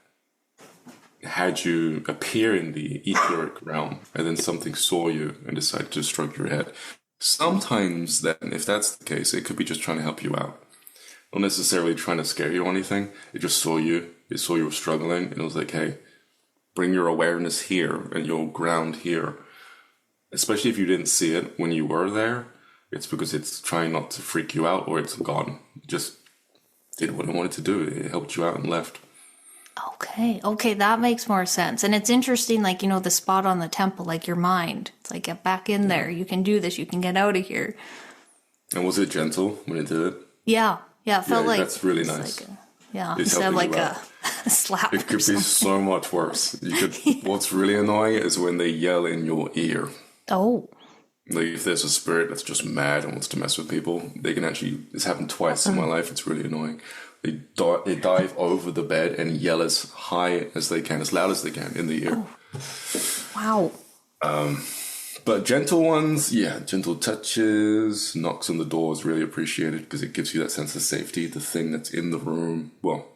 had you appear in the etheric realm, and then something saw you and decided to stroke your head. Sometimes then, if that's the case, it could be just trying to help you out. Not necessarily trying to scare you or anything. It just saw you. It saw you were struggling, and it was like, hey, bring your awareness here, and you'll ground here. Especially if you didn't see it when you were there, it's because it's trying not to freak you out, or it's gone. It just did what it wanted to do. It helped you out and left. Okay, that makes more sense. And it's interesting, like, the spot on the temple, like your mind. It's like, get back in there. You can do this. You can get out of here. And was it gentle when it did it? Yeah, it felt like... That's really nice. Like instead of like a slap. It could be so much worse. What's really annoying is when they yell in your ear. Oh. Like, if there's a spirit that's just mad and wants to mess with people, they can actually... It's happened twice in my life. It's really annoying. They dive over the bed and yell as high as they can, as loud as they can in the ear. Oh. Wow. But gentle ones, gentle touches, knocks on the door is really appreciated because it gives you that sense of safety. The thing that's in the room, well,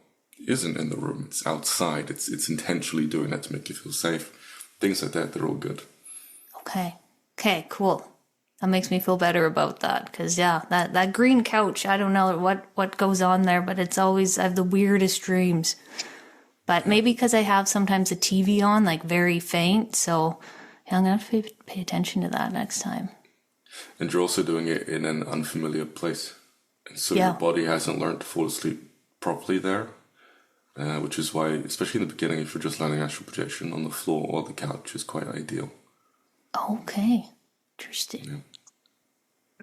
isn't in the room, it's outside. It's intentionally doing that to make you feel safe. Things like that, they're all good. Okay, cool. That makes me feel better about that. Because, that green couch, I don't know what goes on there, but it's always, I have the weirdest dreams. But maybe because I have sometimes a TV on, like very faint. So I'm going to have to pay attention to that next time. And you're also doing it in an unfamiliar place. And so your body hasn't learned to fall asleep properly there. Which is why, especially in the beginning, if you're just learning astral projection on the floor or the couch is quite ideal. Okay. Interesting. Yeah.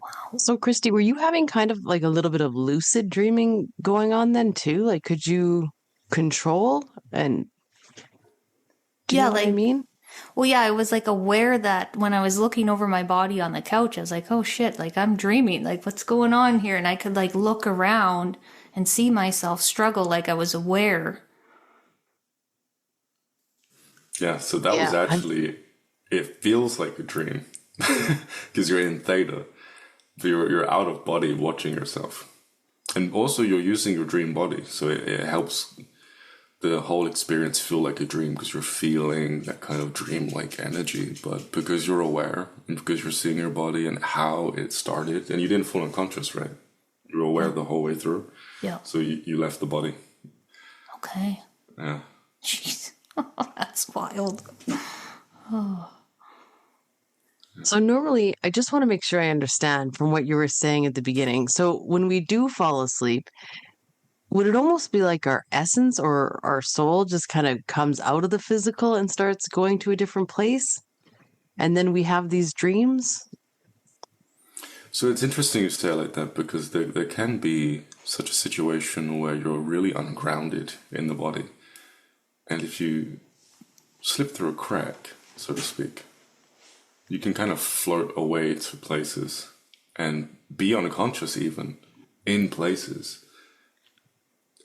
Wow. So, Kristi, were you having kind of like a little bit of lucid dreaming going on then too? Like, could you control and do you know what I mean? Well, I was like aware that when I was looking over my body on the couch, I was like, oh shit, like I'm dreaming, like what's going on here? And I could like look around and see myself struggle, like I was aware. Yeah, so that was actually, it feels like a dream because you're in theta, but you're out of body watching yourself. And also you're using your dream body, so it helps the whole experience feel like a dream because you're feeling that kind of dreamlike energy. But because you're aware and because you're seeing your body and how it started, and you didn't fall unconscious, right? You were aware the whole way through. Yeah. So you left the body. Okay. Yeah. Jeez. That's wild. Oh. So normally, I just want to make sure I understand from what you were saying at the beginning. So when we do fall asleep, would it almost be like our essence or our soul just kind of comes out of the physical and starts going to a different place? And then we have these dreams? So it's interesting you say it like that because there can be such a situation where you're really ungrounded in the body. And if you slip through a crack, so to speak, you can kind of float away to places and be unconscious even in places,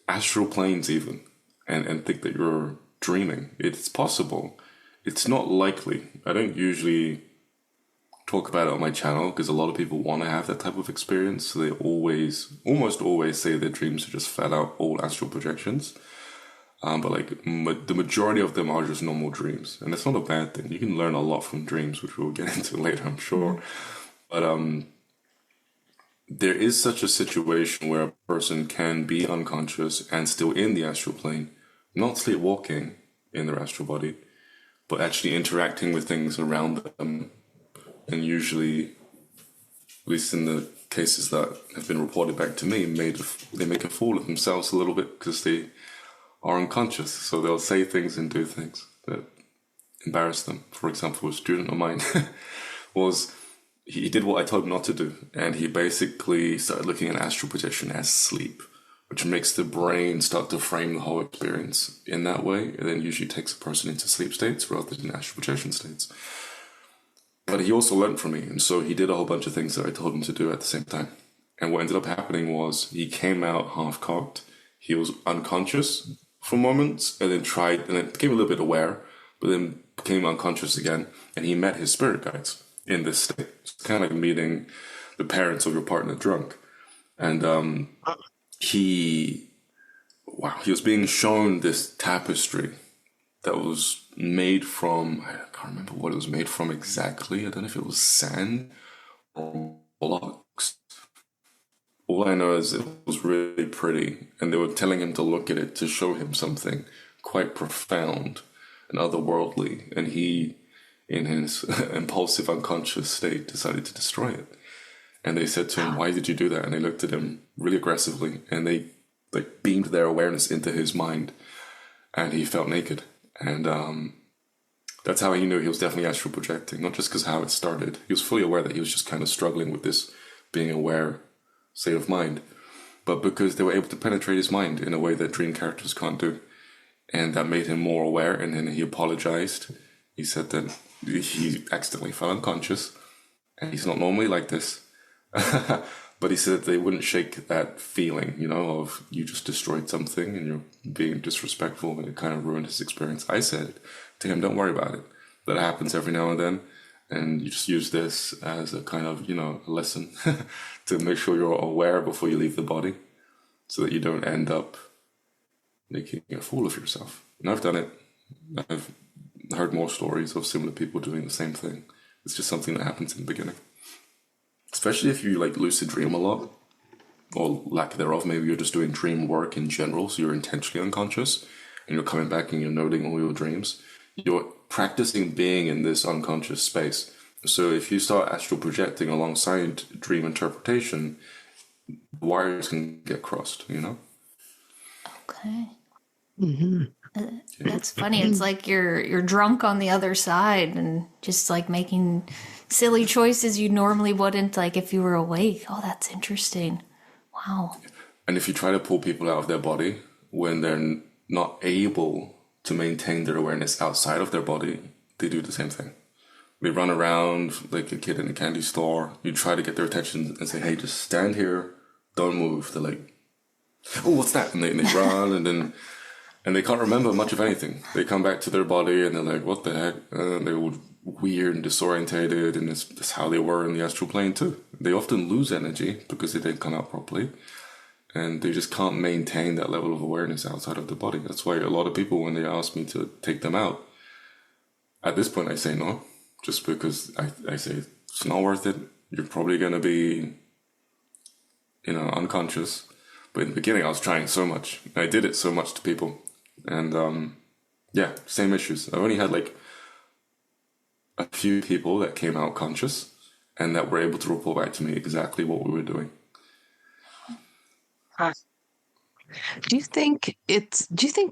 astral planes even, and think that you're dreaming. It's possible. It's not likely. I don't usually talk about it on my channel because a lot of people want to have that type of experience. So they almost always say their dreams are just flat out all astral projections. But like the majority of them are just normal dreams, and it's not a bad thing. You can learn a lot from dreams, which we'll get into later, I'm sure. But there is such a situation where a person can be unconscious and still in the astral plane, not sleepwalking in their astral body, but actually interacting with things around them. And usually, at least in the cases that have been reported back to me, they make a fool of themselves a little bit because they are unconscious. So they'll say things and do things that embarrass them. For example, a student of mine he did what I told him not to do, and he basically started looking at astral projection as sleep, which makes the brain start to frame the whole experience in that way, and then usually takes a person into sleep states rather than astral projection states. But he also learned from me, and so he did a whole bunch of things that I told him to do at the same time. And what ended up happening was he came out half-cocked, he was unconscious for moments, and then became a little bit aware, but then became unconscious again, and he met his spirit guides in this state. It's kind of like meeting the parents of your partner drunk. And he was being shown this tapestry that was made from, I can't remember what it was made from exactly. I don't know if it was sand or blocks. All I know is it was really pretty, and they were telling him to look at it to show him something quite profound and otherworldly, and he, in his impulsive unconscious state, decided to destroy it. And they said to him, "Why did you do that?" And they looked at him really aggressively, and they beamed their awareness into his mind, and he felt naked. And that's how he knew he was definitely astral projecting, not just because how it started. He was fully aware that he was just kind of struggling with this being aware state of mind, but because they were able to penetrate his mind in a way that dream characters can't do. And that made him more aware, and then he apologized. He said that he accidentally fell unconscious, and he's not normally like this. But he said they wouldn't shake that feeling, of you just destroyed something and you're being disrespectful, and it kind of ruined his experience. I said to him, don't worry about it. That happens every now and then, and you just use this as a kind of, a lesson to make sure you're aware before you leave the body, so that you don't end up making a fool of yourself. And I've done it. I've heard more stories of similar people doing the same thing. It's just something that happens in the beginning. Especially if you lucid dream a lot, or lack thereof. Maybe you're just doing dream work in general, so you're intentionally unconscious, and you're coming back and you're noting all your dreams. You're practicing being in this unconscious space. So if you start astral projecting alongside dream interpretation, wires can get crossed, Okay. Mm-hmm. That's funny. It's like you're drunk on the other side and just making silly choices you normally wouldn't if you were awake. Oh, that's interesting. Wow. And if you try to pull people out of their body when they're not able to maintain their awareness outside of their body, they do the same thing. They run around like a kid in a candy store. You try to get their attention and say, hey, just stand here, don't move. They're like, oh, what's that? And they run, and they can't remember much of anything. They come back to their body and they're like, what the heck? They're all weird and disorientated, and it's how they were in the astral plane too. They often lose energy because they didn't come out properly, and they just can't maintain that level of awareness outside of the body. That's why a lot of people, when they ask me to take them out, at this point I say no, just because I say it's not worth it. You're probably going to be, unconscious. But in the beginning I was trying so much. I did it so much to people. And same issues. I only had a few people that came out conscious and that were able to report back to me exactly what we were doing. Do you think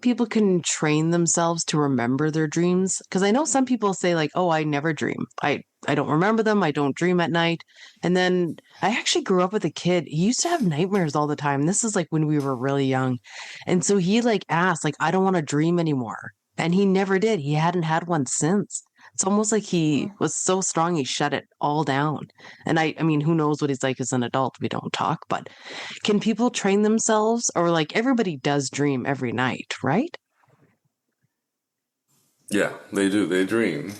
people can train themselves to remember their dreams? Because I know some people say oh, I never dream. I don't remember them. I don't dream at night. And then I actually grew up with a kid. He used to have nightmares all the time. This is when we were really young. And so he asked, I don't want to dream anymore. And he never did. He hadn't had one since. It's almost like he was so strong, he shut it all down. And I mean, who knows what he's like as an adult? We don't talk, but can people train themselves? Or everybody does dream every night, right? Yeah, they do. They dream.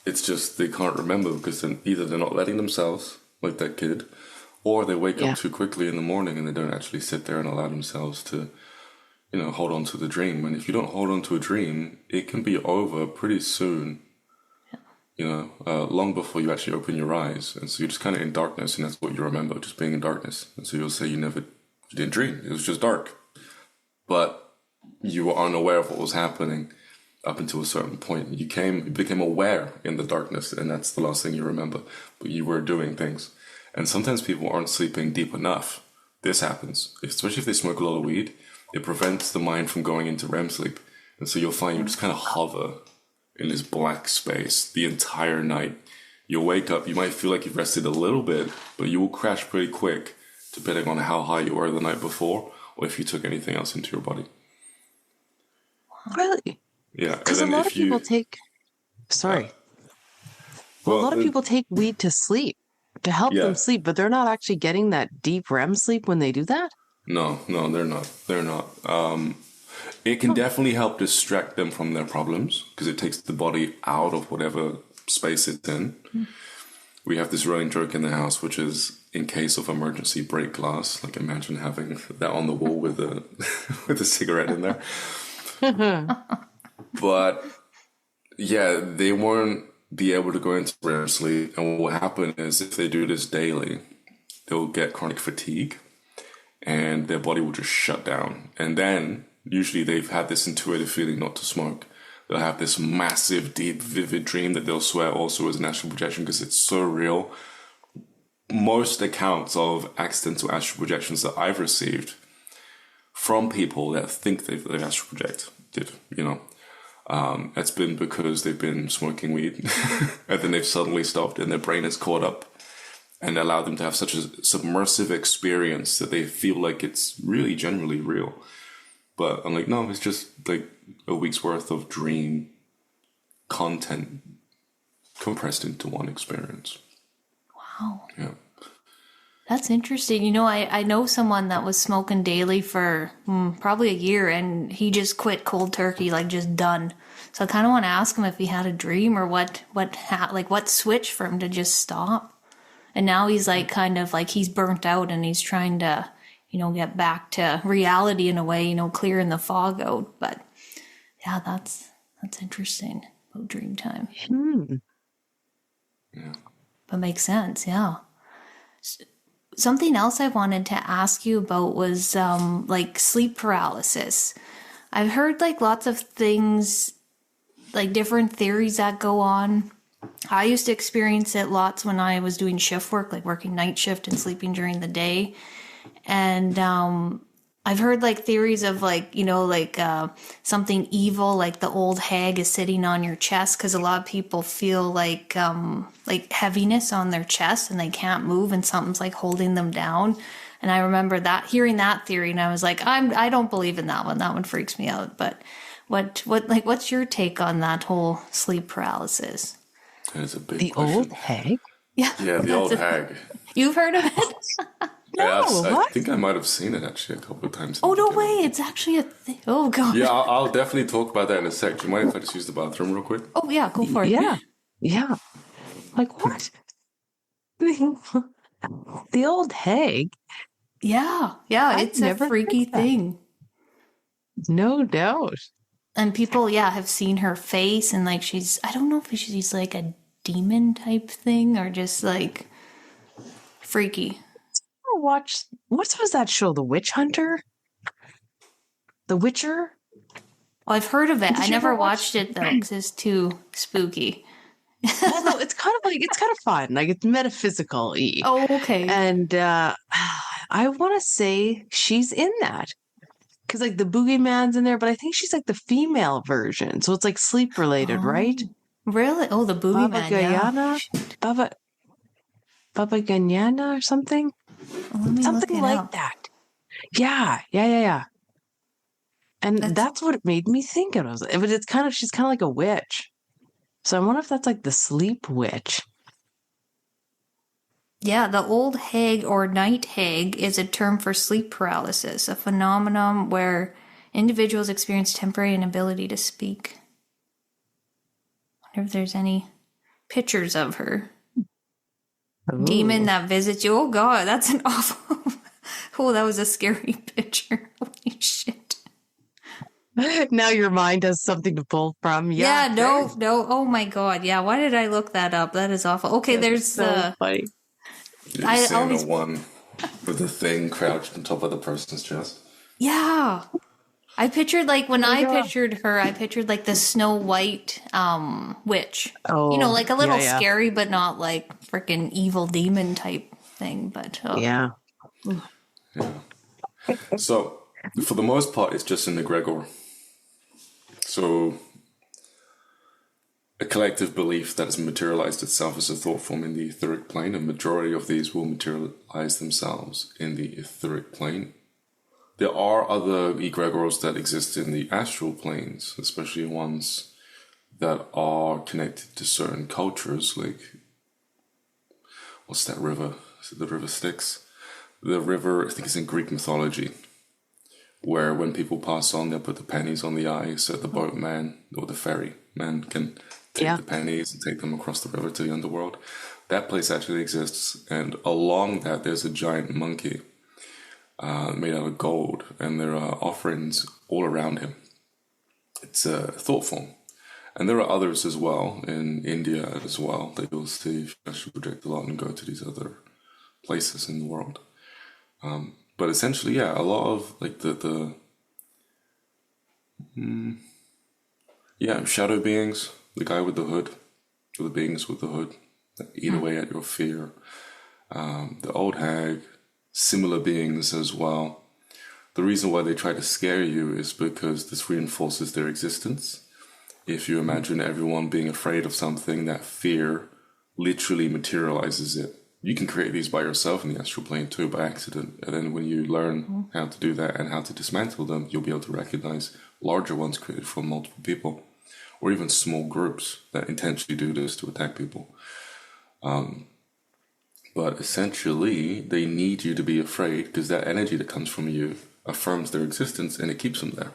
It's just they can't remember because either they're not letting themselves, like that kid, or they wake up too quickly in the morning and they don't actually sit there and allow themselves to, hold on to the dream. And if you don't hold on to a dream, it can be over pretty soon, long before you actually open your eyes. And so you're just kind of in darkness, and that's what you remember, just being in darkness. And so you'll say you didn't dream. It was just dark. But you were unaware of what was happening. up until a certain point. You became aware in the darkness, and that's the last thing you remember. But you were doing things. And sometimes people aren't sleeping deep enough. This happens, especially if they smoke a lot of weed. It prevents the mind from going into REM sleep. And so you'll find you just kind of hover in this black space the entire night. You'll wake up, you might feel like you've rested a little bit, but you will crash pretty quick, depending on how high you were the night before, or if you took anything else into your body. Really? Yeah. Because a lot of people take... Sorry. A lot of people take weed to sleep, to help them sleep, but they're not actually getting that deep REM sleep when they do that? No, they're not. They're not. It can definitely help distract them from their problems, because it takes the body out of whatever space it's in. We have this running joke in the house, which is, in case of emergency, break glass. Like, imagine having that on the wall with a with a cigarette in there. But yeah, they won't be able to go into REM sleep, and what will happen is, if they do this daily, they'll get chronic fatigue, and their body will just shut down. And then usually they've had this intuitive feeling not to smoke. They'll have this massive, deep, vivid dream that they'll swear also is an astral projection, because it's so real. Most accounts of accidental astral projections that I've received from people that think they've astral projected, it's been because they've been smoking weed and then they've suddenly stopped and their brain has caught up and allowed them to have such a submersive experience that they feel like it's really generally real. But I'm like, no, it's just like a week's worth of dream content compressed into one experience. Wow. Yeah. That's interesting. I know someone that was smoking daily for probably a year, and he just quit cold turkey, like just done. So I kind of want to ask him if he had a dream or what switched for him to just stop. And now he's like kind of like he's burnt out and he's trying to, get back to reality in a way, clearing the fog out. But yeah, that's interesting about Dreamtime. Yeah. But makes sense, yeah. Something else I wanted to ask you about was like sleep paralysis. I've heard like lots of things, like different theories that go on. I used to experience it lots when I was doing shift work, like working night shift and sleeping during the day. And I've heard like theories of like, something evil, like the old hag is sitting on your chest, because a lot of people feel like heaviness on their chest and they can't move and something's like holding them down. And I remember hearing that theory, and I was like, I don't believe in that one. That one freaks me out. But what's your take on that whole sleep paralysis? That's a big The question. old hag? Yeah, the old hag. You've heard of it? Yeah, No, I think I might have seen it actually a couple of times. Oh, no way. It's actually a thing. Oh, God. Yeah, I'll definitely talk about that in a sec. Do you mind if I just use the bathroom real quick? Oh, yeah. Go for it. Yeah. Like, what? The old hag? Yeah. I've It's a never freaky heard that. thing. No doubt. And people, have seen her face, and like I don't know if she's like a demon type thing or just like freaky. What was that show? The Witch Hunter? The Witcher? Oh, I've heard of it. I you never ever watch- watched it though, because it's too spooky. Well, no, it's kind of fun. Like, it's metaphysical-y. Oh, okay. And I want to say she's in that. Because, like, the boogeyman's in there, but I think she's, like, the female version. So it's, like, sleep-related, right? Really? Oh, the boogeyman. Baba Gayana? Baba Ganyana or something? Let me Something look it like up. that. Yeah. And that's what it made me think it was. But she's kind of like a witch. So I wonder if that's like the sleep witch. Yeah, the old hag or night hag is a term for sleep paralysis, a phenomenon where individuals experience temporary inability to speak. Wonder if there's any pictures of her. Ooh. Demon that visits you. Oh, God, that's an awful... Oh, that was a scary picture. Holy shit. Now your mind has something to pull from. Yeah, no. Oh, my God. Yeah, why did I look that up? That is awful. Okay, there's so funny. You're I seeing always- the one with the thing crouched on top of the person's chest. Yeah. I pictured like when I pictured her, I pictured like the Snow White witch. Oh, Like a little yeah. scary, but not like freaking evil demon type thing. But Yeah. So, for the most part, it's just an egregore. So, a collective belief that has materialized itself as a thought form in the etheric plane. A majority of these will materialize themselves in the etheric plane. There are other egregores that exist in the astral planes, especially ones that are connected to certain cultures, like, what's that river? Is it the river Styx? The river, I think it's in Greek mythology, where when people pass on, they'll put the pennies on the eye so the boatman or the ferry man can take the pennies and take them across the river to the underworld. That place actually exists, and along that there's a giant monkey made out of gold, and there are offerings all around him. It's a thought form. And there are others as well, in India as well, that you'll see astral project a lot and go to these other places in the world. But essentially, yeah, a lot of like shadow beings, the guy with the hood, or the beings with the hood that eat away at your fear. The old hag, similar beings as well. The reason why they try to scare you is because this reinforces their existence. If you imagine everyone being afraid of something, that fear literally materializes it. You can create these by yourself in the astral plane too, by accident. And then when you learn how to do that and how to dismantle them, you'll be able to recognize larger ones created from multiple people, or even small groups that intentionally do this to attack people. But essentially, they need you to be afraid because that energy that comes from you affirms their existence and it keeps them there.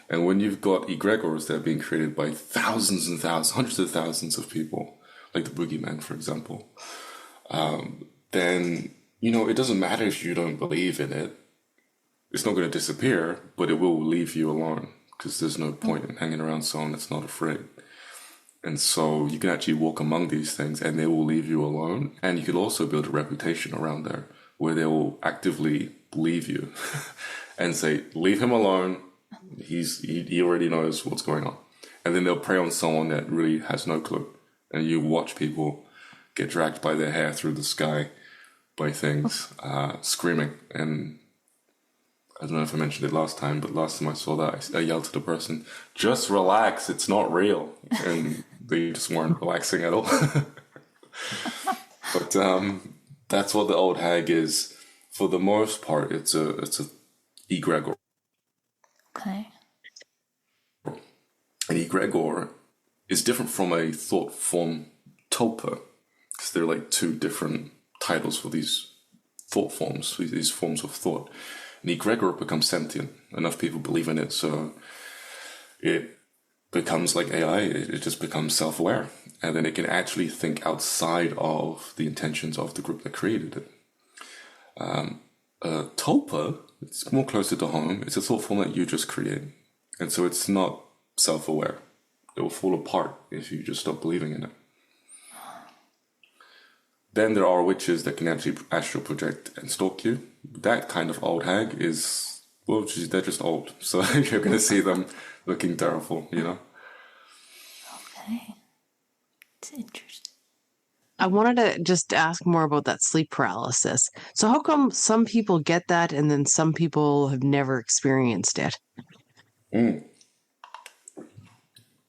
And when you've got egregores that are being created by thousands and thousands, hundreds of thousands of people, like the boogeyman, for example, then, it doesn't matter if you don't believe in it. It's not going to disappear, but it will leave you alone because there's no point in hanging around someone that's not afraid. And so you can actually walk among these things and they will leave you alone. And you could also build a reputation around there where they will actively believe you and say, leave him alone. He already knows what's going on. And then they'll prey on someone that really has no clue. And you watch people get dragged by their hair through the sky by things, screaming. And I don't know if I mentioned it last time, but last time I saw that, I yelled to the person, just relax, it's not real. And they just weren't relaxing at all. But that's what the old hag is. For the most part, it's a egregore. Okay. An egregore is different from a thought form tulpa, because they're like two different titles for these thought forms, these forms of thought. An egregore becomes sentient. Enough people believe in it, so it becomes like AI. It just becomes self-aware. And then it can actually think outside of the intentions of the group that created it. Tulpa, it's more closer to home. It's a thought form that you just create. And so it's not self-aware. It will fall apart if you just stop believing in it. Then there are witches that can actually astral project and stalk you. That kind of old hag is, well, they're just old. So you're going to see them looking terrible, Okay. It's interesting. I wanted to just ask more about that sleep paralysis. So how come some people get that and then some people have never experienced it? And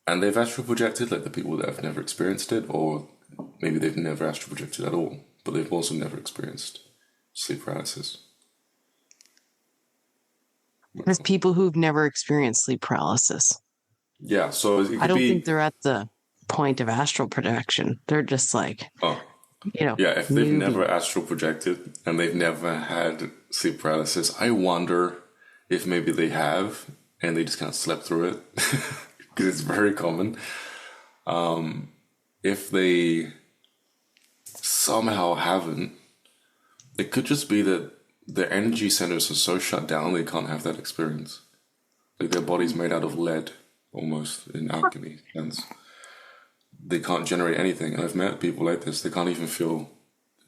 they've astral projected, like the people that have never experienced it, or maybe they've never astral projected at all, but they've also never experienced sleep paralysis. There's people who've never experienced sleep paralysis. Yeah, so it could I don't think they're at the point of astral projection. They're just like, yeah, if they've never astral projected and they've never had sleep paralysis, I wonder if maybe they have and they just kind of slept through it because it's very common. If they somehow haven't, it could just be that their energy centers are so shut down they can't have that experience. Like their body's made out of lead, almost, in alchemy sense. They can't generate anything. And I've met people like this, they can't even feel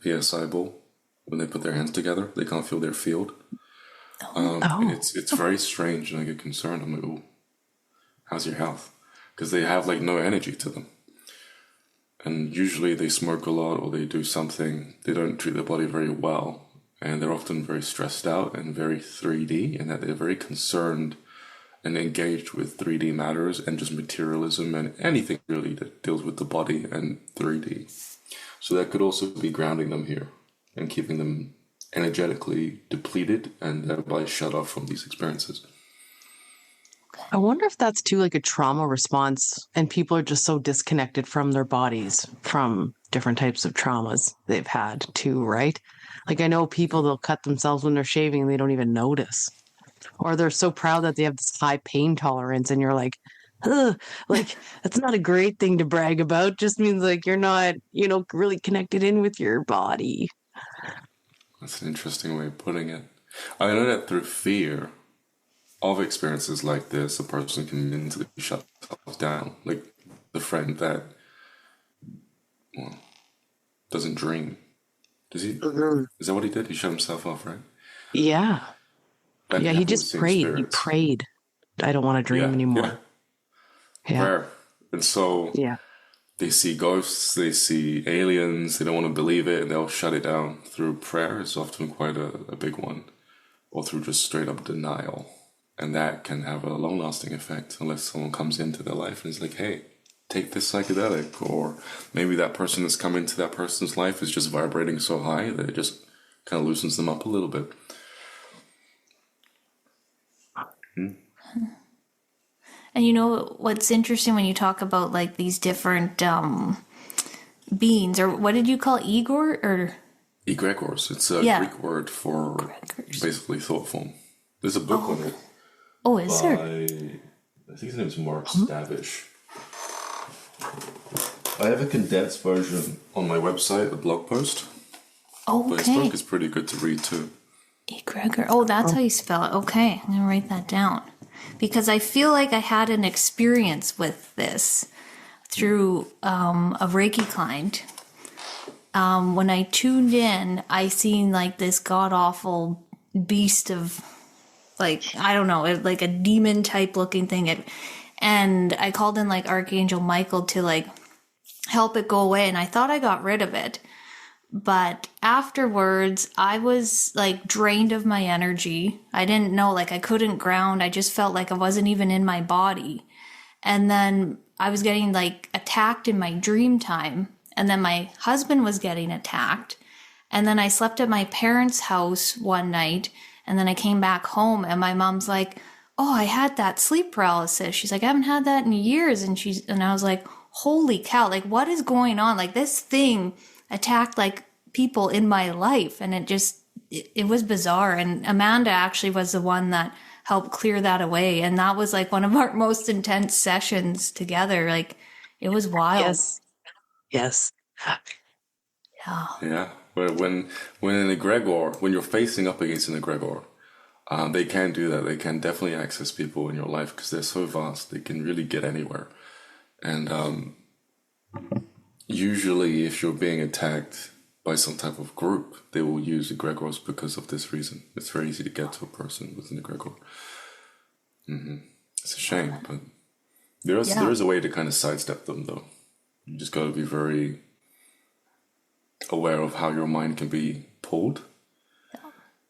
the PSI ball when they put their hands together. They can't feel their field. Oh. It's very strange, and I get concerned. I'm like, "Ooh, how's your health?" Because they have like no energy to them, and usually they smoke a lot or they do something. They don't treat their body very well, and they're often very stressed out and very 3D, and that they're very concerned and engaged with 3D matters and just materialism and anything really that deals with the body and 3D. So that could also be grounding them here and keeping them energetically depleted and thereby shut off from these experiences. I wonder if that's too like a trauma response and people are just so disconnected from their bodies from different types of traumas they've had too, right? Like I know people, they'll cut themselves when they're shaving and they don't even notice. Or they're so proud that they have this high pain tolerance and you're like, ugh, like that's not a great thing to brag about. Just means like you're not, really connected in with your body. That's an interesting way of putting it. I know that through fear of experiences like this, a person can mentally shut themselves down. Like the friend that doesn't dream. Does he? Mhm. Is that what he did? He shut himself off, right? Yeah. That Yeah, can he happen with just seeing prayed. He spirits. prayed. I don't want to dream anymore. Yeah. Prayer. And so Yeah. they see ghosts, they see aliens, they don't want to believe it, and they'll shut it down. Through prayer is often quite a big one, or through just straight up denial. And that can have a long lasting effect unless someone comes into their life and is like, hey, take this psychedelic. Or maybe that person that's come into that person's life is just vibrating so high that it just kind of loosens them up a little bit. And what's interesting when you talk about like these different beings, or what did you call Igor or Egregores. It's a Greek word for basically thought form. There's a book on it. Oh, is there? I think his name is Mark Stavish. I have a condensed version on my website, a blog post. Oh, But his okay. book is pretty good to read too. Egregor. Oh, that's how you spell it. Okay, I'm gonna write that down because I feel like I had an experience with this through a Reiki client. When I tuned in, I seen like this god awful beast of like, I don't know, like a demon type looking thing. And I called in like Archangel Michael to like help it go away, and I thought I got rid of it. But afterwards, I was like drained of my energy. I didn't know, like I couldn't ground. I just felt like I wasn't even in my body. And then I was getting like attacked in my dream time. And then my husband was getting attacked. And then I slept at my parents' house one night. And then I came back home and my mom's like, oh, I had that sleep paralysis. She's like, I haven't had that in years. And I was like, holy cow, like what is going on? Like this thing attacked like people in my life, and it was bizarre. And Amanda actually was the one that helped clear that away, and that was like one of our most intense sessions together. Like it was wild. Yes. Yeah. When an egregore, when you're facing up against an egregore, they can do that. They can definitely access people in your life because they're so vast. They can really get anywhere. And usually if you're being attacked by some type of group, they will use egregores because of this reason. It's very easy to get to a person with an egregore. It's a shame, but there is a way to kind of sidestep them, though. You just got to be very aware of how your mind can be pulled.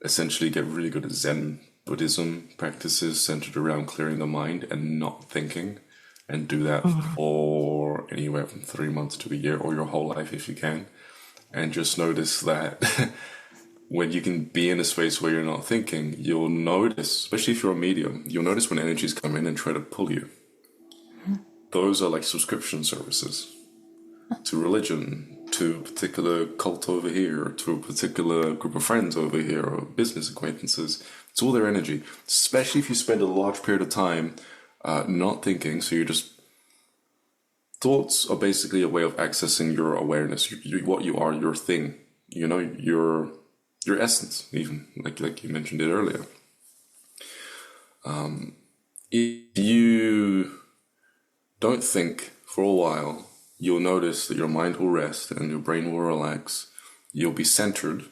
Essentially get really good at Zen Buddhism practices centered around clearing the mind and not thinking, and do that for anywhere from 3 months to a year, or your whole life if you can. And just notice that when you can be in a space where you're not thinking, you'll notice, especially if you're a medium, you'll notice when energies come in and try to pull you. Those are like subscription services to religion, to a particular cult over here, to a particular group of friends over here, or business acquaintances. It's all their energy, especially if you spend a large period of time not thinking. So you're just, thoughts are basically a way of accessing your awareness, what you are, your thing, your essence, even like you mentioned it earlier. If you don't think for a while, you'll notice that your mind will rest and your brain will relax. You'll be centered.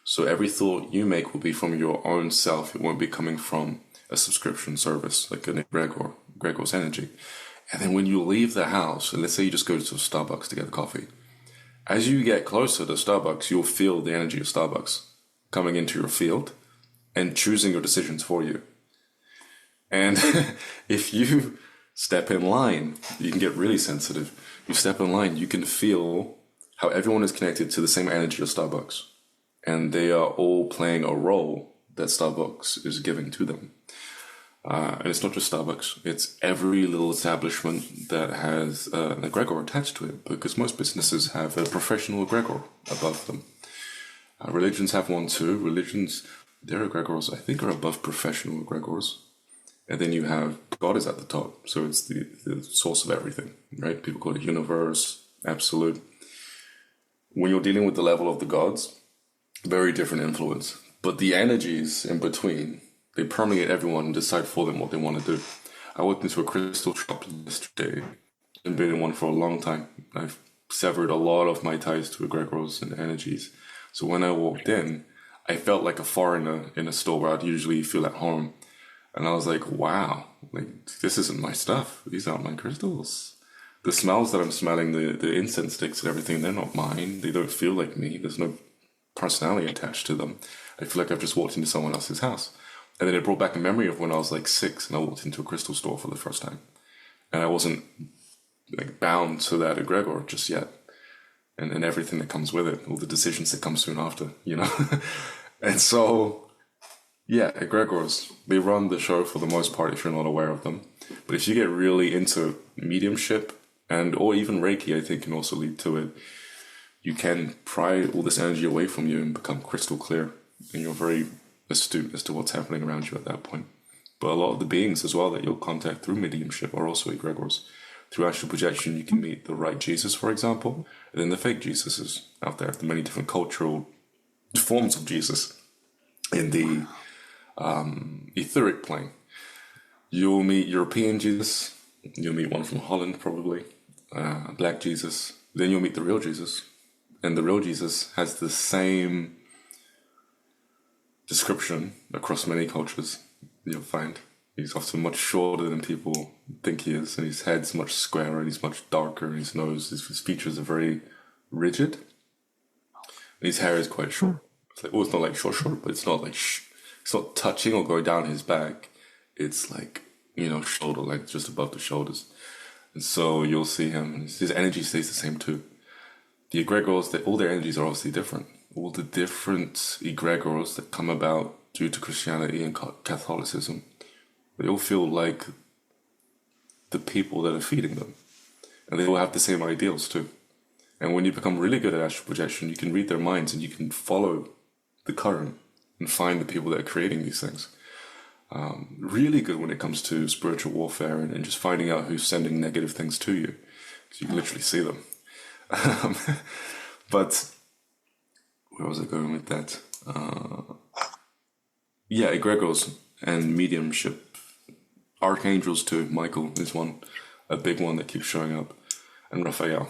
So every thought you make will be from your own self. It won't be coming from a subscription service like an egregor's energy. And then when you leave the house, and let's say you just go to Starbucks to get a coffee, as you get closer to Starbucks, you'll feel the energy of Starbucks coming into your field and choosing your decisions for you. And if you step in line, you can get really sensitive. You step in line, you can feel how everyone is connected to the same energy of Starbucks. And they are all playing a role that Starbucks is giving to them. And it's not just Starbucks, it's every little establishment that has an egregor attached to it, because most businesses have a professional egregor above them. Religions have one too. Religions, their egregors, I think, are above professional egregors. And then you have God is at the top, so it's the source of everything, right? People call it universe, absolute. When you're dealing with the level of the gods, very different influence. But the energies in between, they permeate everyone and decide for them what they want to do. I walked into a crystal shop yesterday. I've been in one for a long time. I've severed a lot of my ties to egregors and energies. So when I walked in, I felt like a foreigner in a store where I'd usually feel at home. And I was like, wow, like this isn't my stuff. These aren't my crystals. The smells that I'm smelling, the incense sticks and everything, they're not mine. They don't feel like me. There's no personality attached to them. I feel like I've just walked into someone else's house. And then it brought back a memory of when I was like 6 and I walked into a crystal store for the first time. And I wasn't like bound to that egregor just yet. And everything that comes with it, all the decisions that come soon after, you know? And so, yeah, egregors, they run the show for the most part if you're not aware of them. But if you get really into mediumship or even Reiki, I think can also lead to it, you can pry all this energy away from you and become crystal clear. And you're very astute as to what's happening around you at that point. But a lot of the beings as well that you'll contact through mediumship are also egregors. Through astral projection, you can meet the right Jesus, for example, and then the fake Jesuses out there, the many different cultural forms of Jesus in the etheric plane. You'll meet European Jesus, you'll meet one from Holland probably, Black Jesus, then you'll meet the real Jesus. And the real Jesus has the same description across many cultures, you'll find. He's often much shorter than people think he is, and his head's much squarer, and he's much darker, and his nose, his features are very rigid. And his hair is quite short. It's like, well, it's not like short, but it's not like, it's not touching or going down his back. It's like, you know, shoulder length, just above the shoulders. And so you'll see him, and his energy stays the same too. The egregors, all their energies are obviously different. All the different egregors that come about due to Christianity and Catholicism, they all feel like the people that are feeding them. And they all have the same ideals too. And when you become really good at astral projection, you can read their minds and you can follow the current and find the people that are creating these things. Really good when it comes to spiritual warfare and just finding out who's sending negative things to you. Because you can literally see them. But where was I going with that? Yeah, egregors and mediumship. Archangels too. Michael is one, a big one that keeps showing up. And Raphael.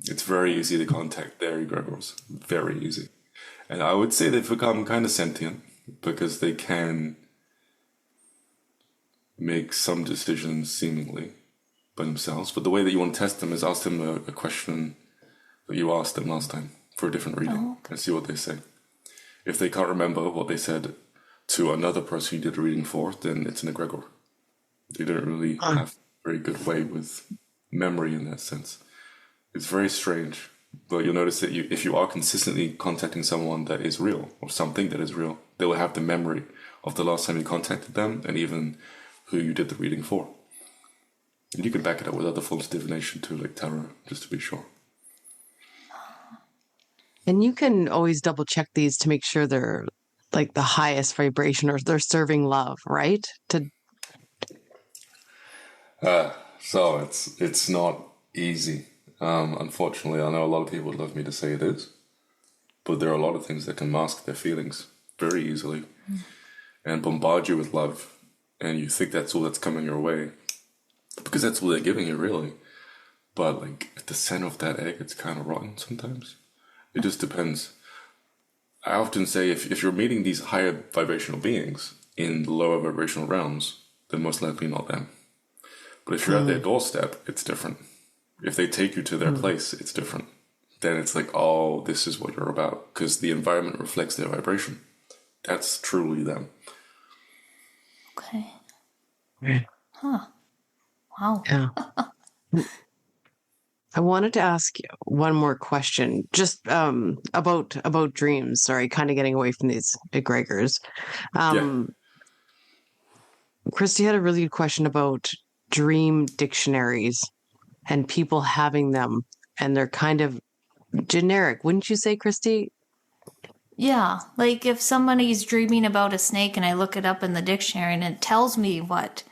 It's very easy to contact their egregors. Very easy. And I would say they've become kind of sentient because they can make some decisions seemingly by themselves. But the way that you want to test them is ask them a question that you asked them last time for a different reading and see what they say. If they can't remember what they said to another person you did a reading for, then it's an egregor. They don't really have a very good way with memory in that sense. It's very strange, but you'll notice that if you are consistently contacting someone that is real or something that is real, they will have the memory of the last time you contacted them and even who you did the reading for. And you can back it up with other forms of divination too, like tarot, just to be sure. And you can always double check these to make sure they're like the highest vibration or they're serving love, right? So it's not easy. Unfortunately, I know a lot of people would love me to say it is, but there are a lot of things that can mask their feelings very easily and bombard you with love, and you think that's all that's coming your way because that's all they're giving you, really. But like at the center of that egg, it's kind of rotten sometimes. It just depends. I often say if you're meeting these higher vibrational beings in the lower vibrational realms, then most likely not them. But if you're at their doorstep, it's different. If they take you to their place, it's different. Then it's like, oh, this is what you're about. Because the environment reflects their vibration. That's truly them. Okay. Yeah. Huh. Wow. Yeah. I wanted to ask you one more question, just about dreams. Sorry, kind of getting away from these egregores. Yeah. Kristi had a really good question about dream dictionaries and people having them, and they're kind of generic, wouldn't you say, Kristi? Yeah, like if somebody's dreaming about a snake and I look it up in the dictionary and it tells me what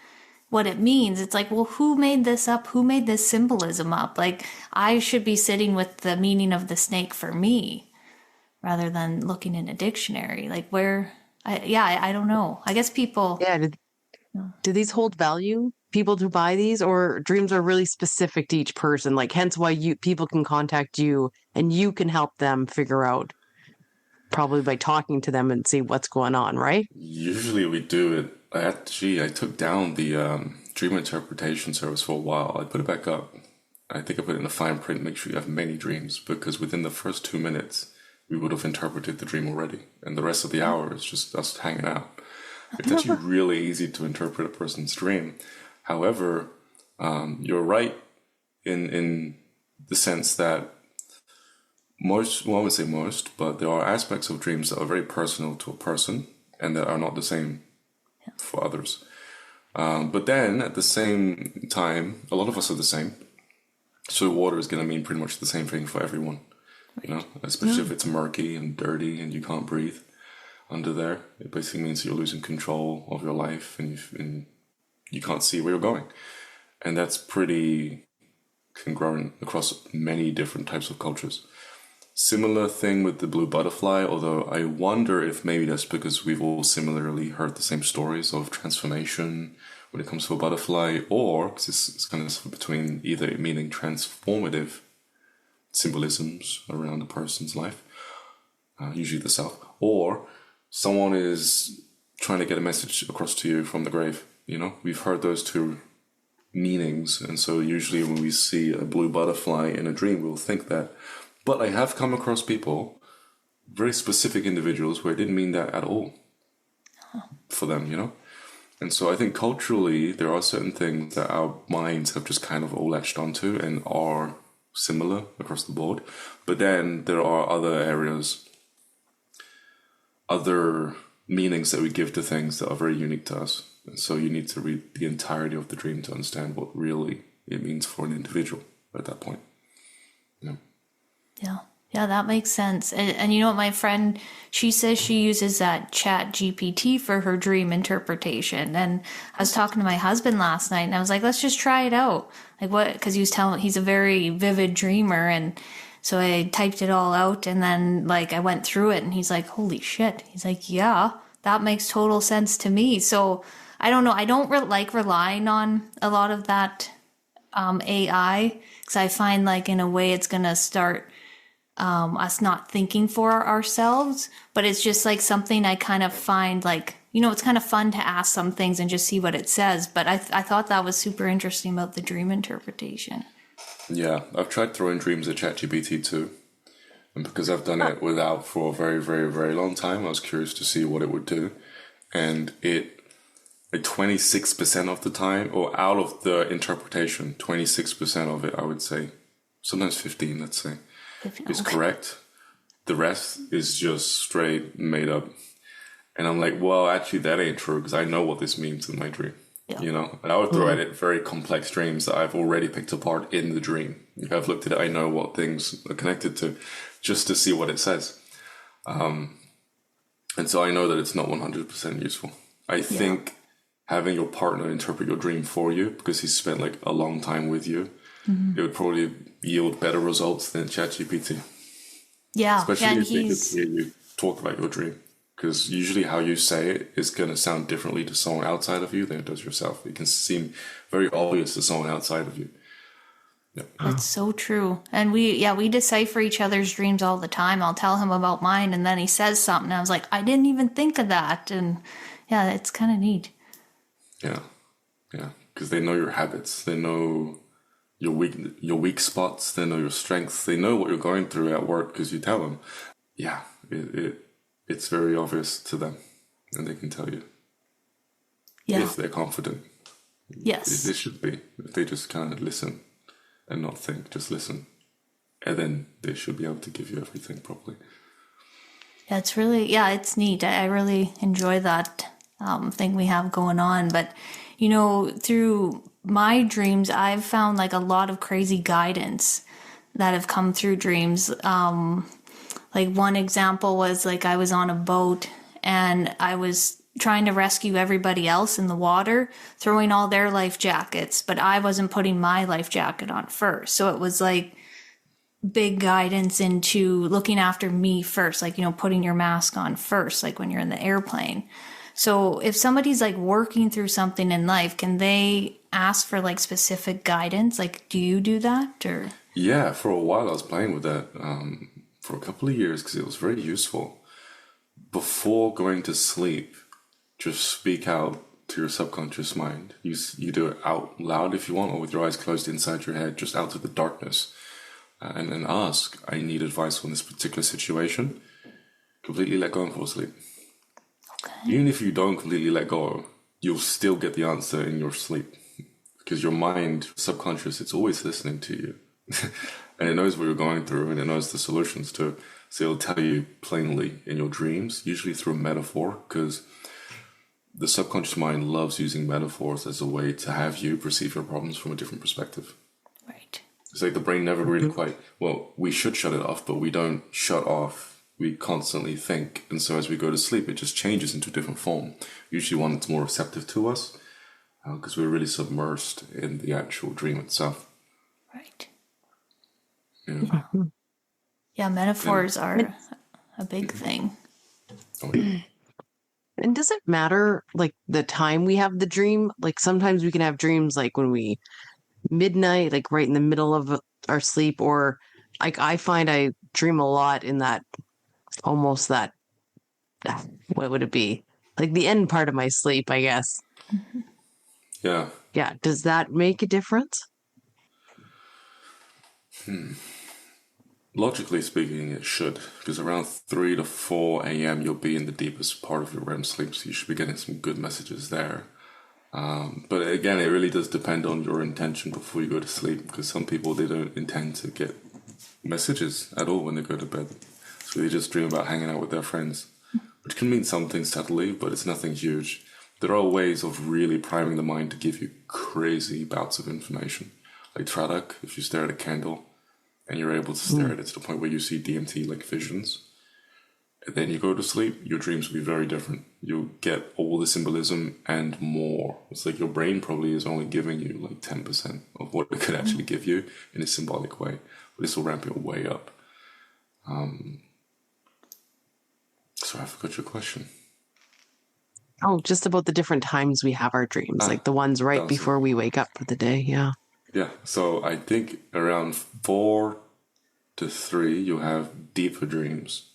it means, it's like, well, who made this up? Who made this symbolism up? Like, I should be sitting with the meaning of the snake for me rather than looking in a dictionary. Like, I don't know. I guess people. Yeah. Do these hold value? People to buy these, or dreams are really specific to each person? Like, hence why people can contact you and you can help them figure out, probably by talking to them and see what's going on, right? Usually we do it. I took down the dream interpretation service for a while. I put it back up. I think I put it in a fine print, make sure you have many dreams, because within the first 2 minutes, we would have interpreted the dream already. And the rest of the hour is just us hanging out. It's actually really easy to interpret a person's dream. However, you're right in the sense that most, well, I would say most, but there are aspects of dreams that are very personal to a person and that are not the same for others. But then at the same time, a lot of us are the same. So water is going to mean pretty much the same thing for everyone, you know, especially if it's murky and dirty and you can't breathe under there. It basically means you're losing control of your life and you can't see where you're going. And that's pretty congruent across many different types of cultures. Similar thing with the blue butterfly, although I wonder if maybe that's because we've all similarly heard the same stories of transformation when it comes to a butterfly, or because it's kind of between either meaning transformative symbolisms around a person's life, usually the self, or someone is trying to get a message across to you from the grave. You know, we've heard those two meanings, and so usually when we see a blue butterfly in a dream, we'll think that. But I have come across people, very specific individuals, where it didn't mean that at all for them, you know? And so I think culturally, there are certain things that our minds have just kind of all latched onto and are similar across the board. But then there are other areas, other meanings that we give to things that are very unique to us. And so you need to read the entirety of the dream to understand what really it means for an individual at that point. Yeah. Yeah, that makes sense. And you know what, my friend, she says she uses that Chat GPT for her dream interpretation. And I was talking to my husband last night and I was like, let's just try it out. Like what? Because he's a very vivid dreamer. And so I typed it all out and then like I went through it and he's like, holy shit. He's like, yeah, that makes total sense to me. So I don't know. I don't like relying on a lot of that AI because I find like in a way it's going to start us not thinking for ourselves, but it's just like something I kind of find like, you know, it's kind of fun to ask some things and just see what it says. But I thought that was super interesting about the dream interpretation. Yeah, I've tried throwing dreams at ChatGPT too. And because I've done it without for a very, very, very long time, I was curious to see what it would do. And it, like 26% of the time, or out of the interpretation, 26% of it, I would say, sometimes 15, let's say, is correct. The rest is just straight made up. And I'm like, well, actually, that ain't true because I know what this means in my dream. Yeah. You know, and I would throw at it very complex dreams that I've already picked apart in the dream. If I've looked at it, I know what things are connected to just to see what it says. And so I know that it's not 100% useful. I think having your partner interpret your dream for you because he spent like a long time with you, it would probably yield better results than ChatGPT. Yeah. Especially if they could hear you talk about your dream. Because usually how you say it is going to sound differently to someone outside of you than it does yourself. It can seem very obvious to someone outside of you. Yep. That's so true. And we decipher each other's dreams all the time. I'll tell him about mine and then he says something. And I was like, I didn't even think of that. And yeah, it's kind of neat. Yeah. Yeah. Because they know your habits. They know your weak spots. They know your strengths. They know what you're going through at work because you tell them. Yeah. It's very obvious to them. And they can tell you. Yeah. If they're confident. Yes. They should be. If they just kind of listen and not think, just listen. And then they should be able to give you everything properly. Yeah, it's neat. I really enjoy that thing we have going on. But, through my dreams, I've found like a lot of crazy guidance that have come through dreams. Like one example was like I was on a boat and I was trying to rescue everybody else in the water, throwing all their life jackets, but I wasn't putting my life jacket on first. So it was like big guidance into looking after me first, like, putting your mask on first, like when you're in the airplane. So if somebody's like working through something in life, can they ask for like specific guidance? Like, do you do that or? Yeah, for a while I was playing with that for a couple of years because it was very useful. Before going to sleep, just speak out to your subconscious mind. You do it out loud if you want, or with your eyes closed inside your head, just out to the darkness. And then ask, I need advice on this particular situation. Completely let go and fall asleep. Okay. Even if you don't completely let go, you'll still get the answer in your sleep. Because your mind, subconscious, it's always listening to you. And it knows what you're going through and it knows the solutions to it. So it'll tell you plainly in your dreams, usually through metaphor, because the subconscious mind loves using metaphors as a way to have you perceive your problems from a different perspective. Right. It's like the brain never really quite, we should shut it off, but we don't shut off. We constantly think. And so as we go to sleep, it just changes into a different form. Usually one that's more receptive to us because we're really submersed in the actual dream itself. Right. Yeah. Yeah, metaphors are a big thing. Oh, yeah. And does it matter, like, the time we have the dream? Like, sometimes we can have dreams, like, when we midnight, like, right in the middle of our sleep, or, like, I find I dream a lot in that, almost that, what would it be? Like, the end part of my sleep, I guess. Yeah. Yeah. Does that make a difference? Logically speaking, it should, because around 3 to 4 a.m. you'll be in the deepest part of your REM sleep, so you should be getting some good messages there. But again, it really does depend on your intention before you go to sleep, because some people, they don't intend to get messages at all when they go to bed. So they just dream about hanging out with their friends, which can mean something subtly, but it's nothing huge. There are ways of really priming the mind to give you crazy bouts of information. Like Tradak, if you stare at a candle, and you're able to stare at it to the point where you see DMT like visions, and then you go to sleep, your dreams will be very different. You'll get all the symbolism and more. It's like your brain probably is only giving you like 10% of what it could actually give you in a symbolic way. But this will ramp it way up. So I forgot your question. Oh, just about the different times we have our dreams, like the ones right before we wake up for the day. Yeah. Yeah, so I think around 4 to 3, you have deeper dreams.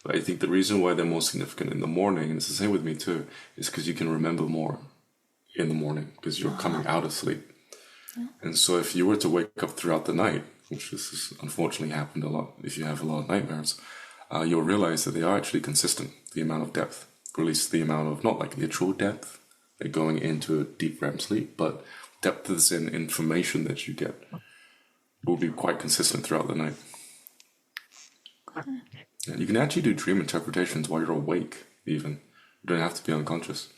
But I think the reason why they're more significant in the morning, and it's the same with me too, is because you can remember more in the morning because you're coming out of sleep. Yeah. And so if you were to wake up throughout the night, which this has unfortunately happened a lot if you have a lot of nightmares, you'll realize that they are actually consistent, the amount of depth, or at least the amount of, not like literal depth, like going into a deep REM sleep, but depths in information that you get will be quite consistent throughout the night. And you can actually do dream interpretations while you're awake, even. You don't have to be unconscious.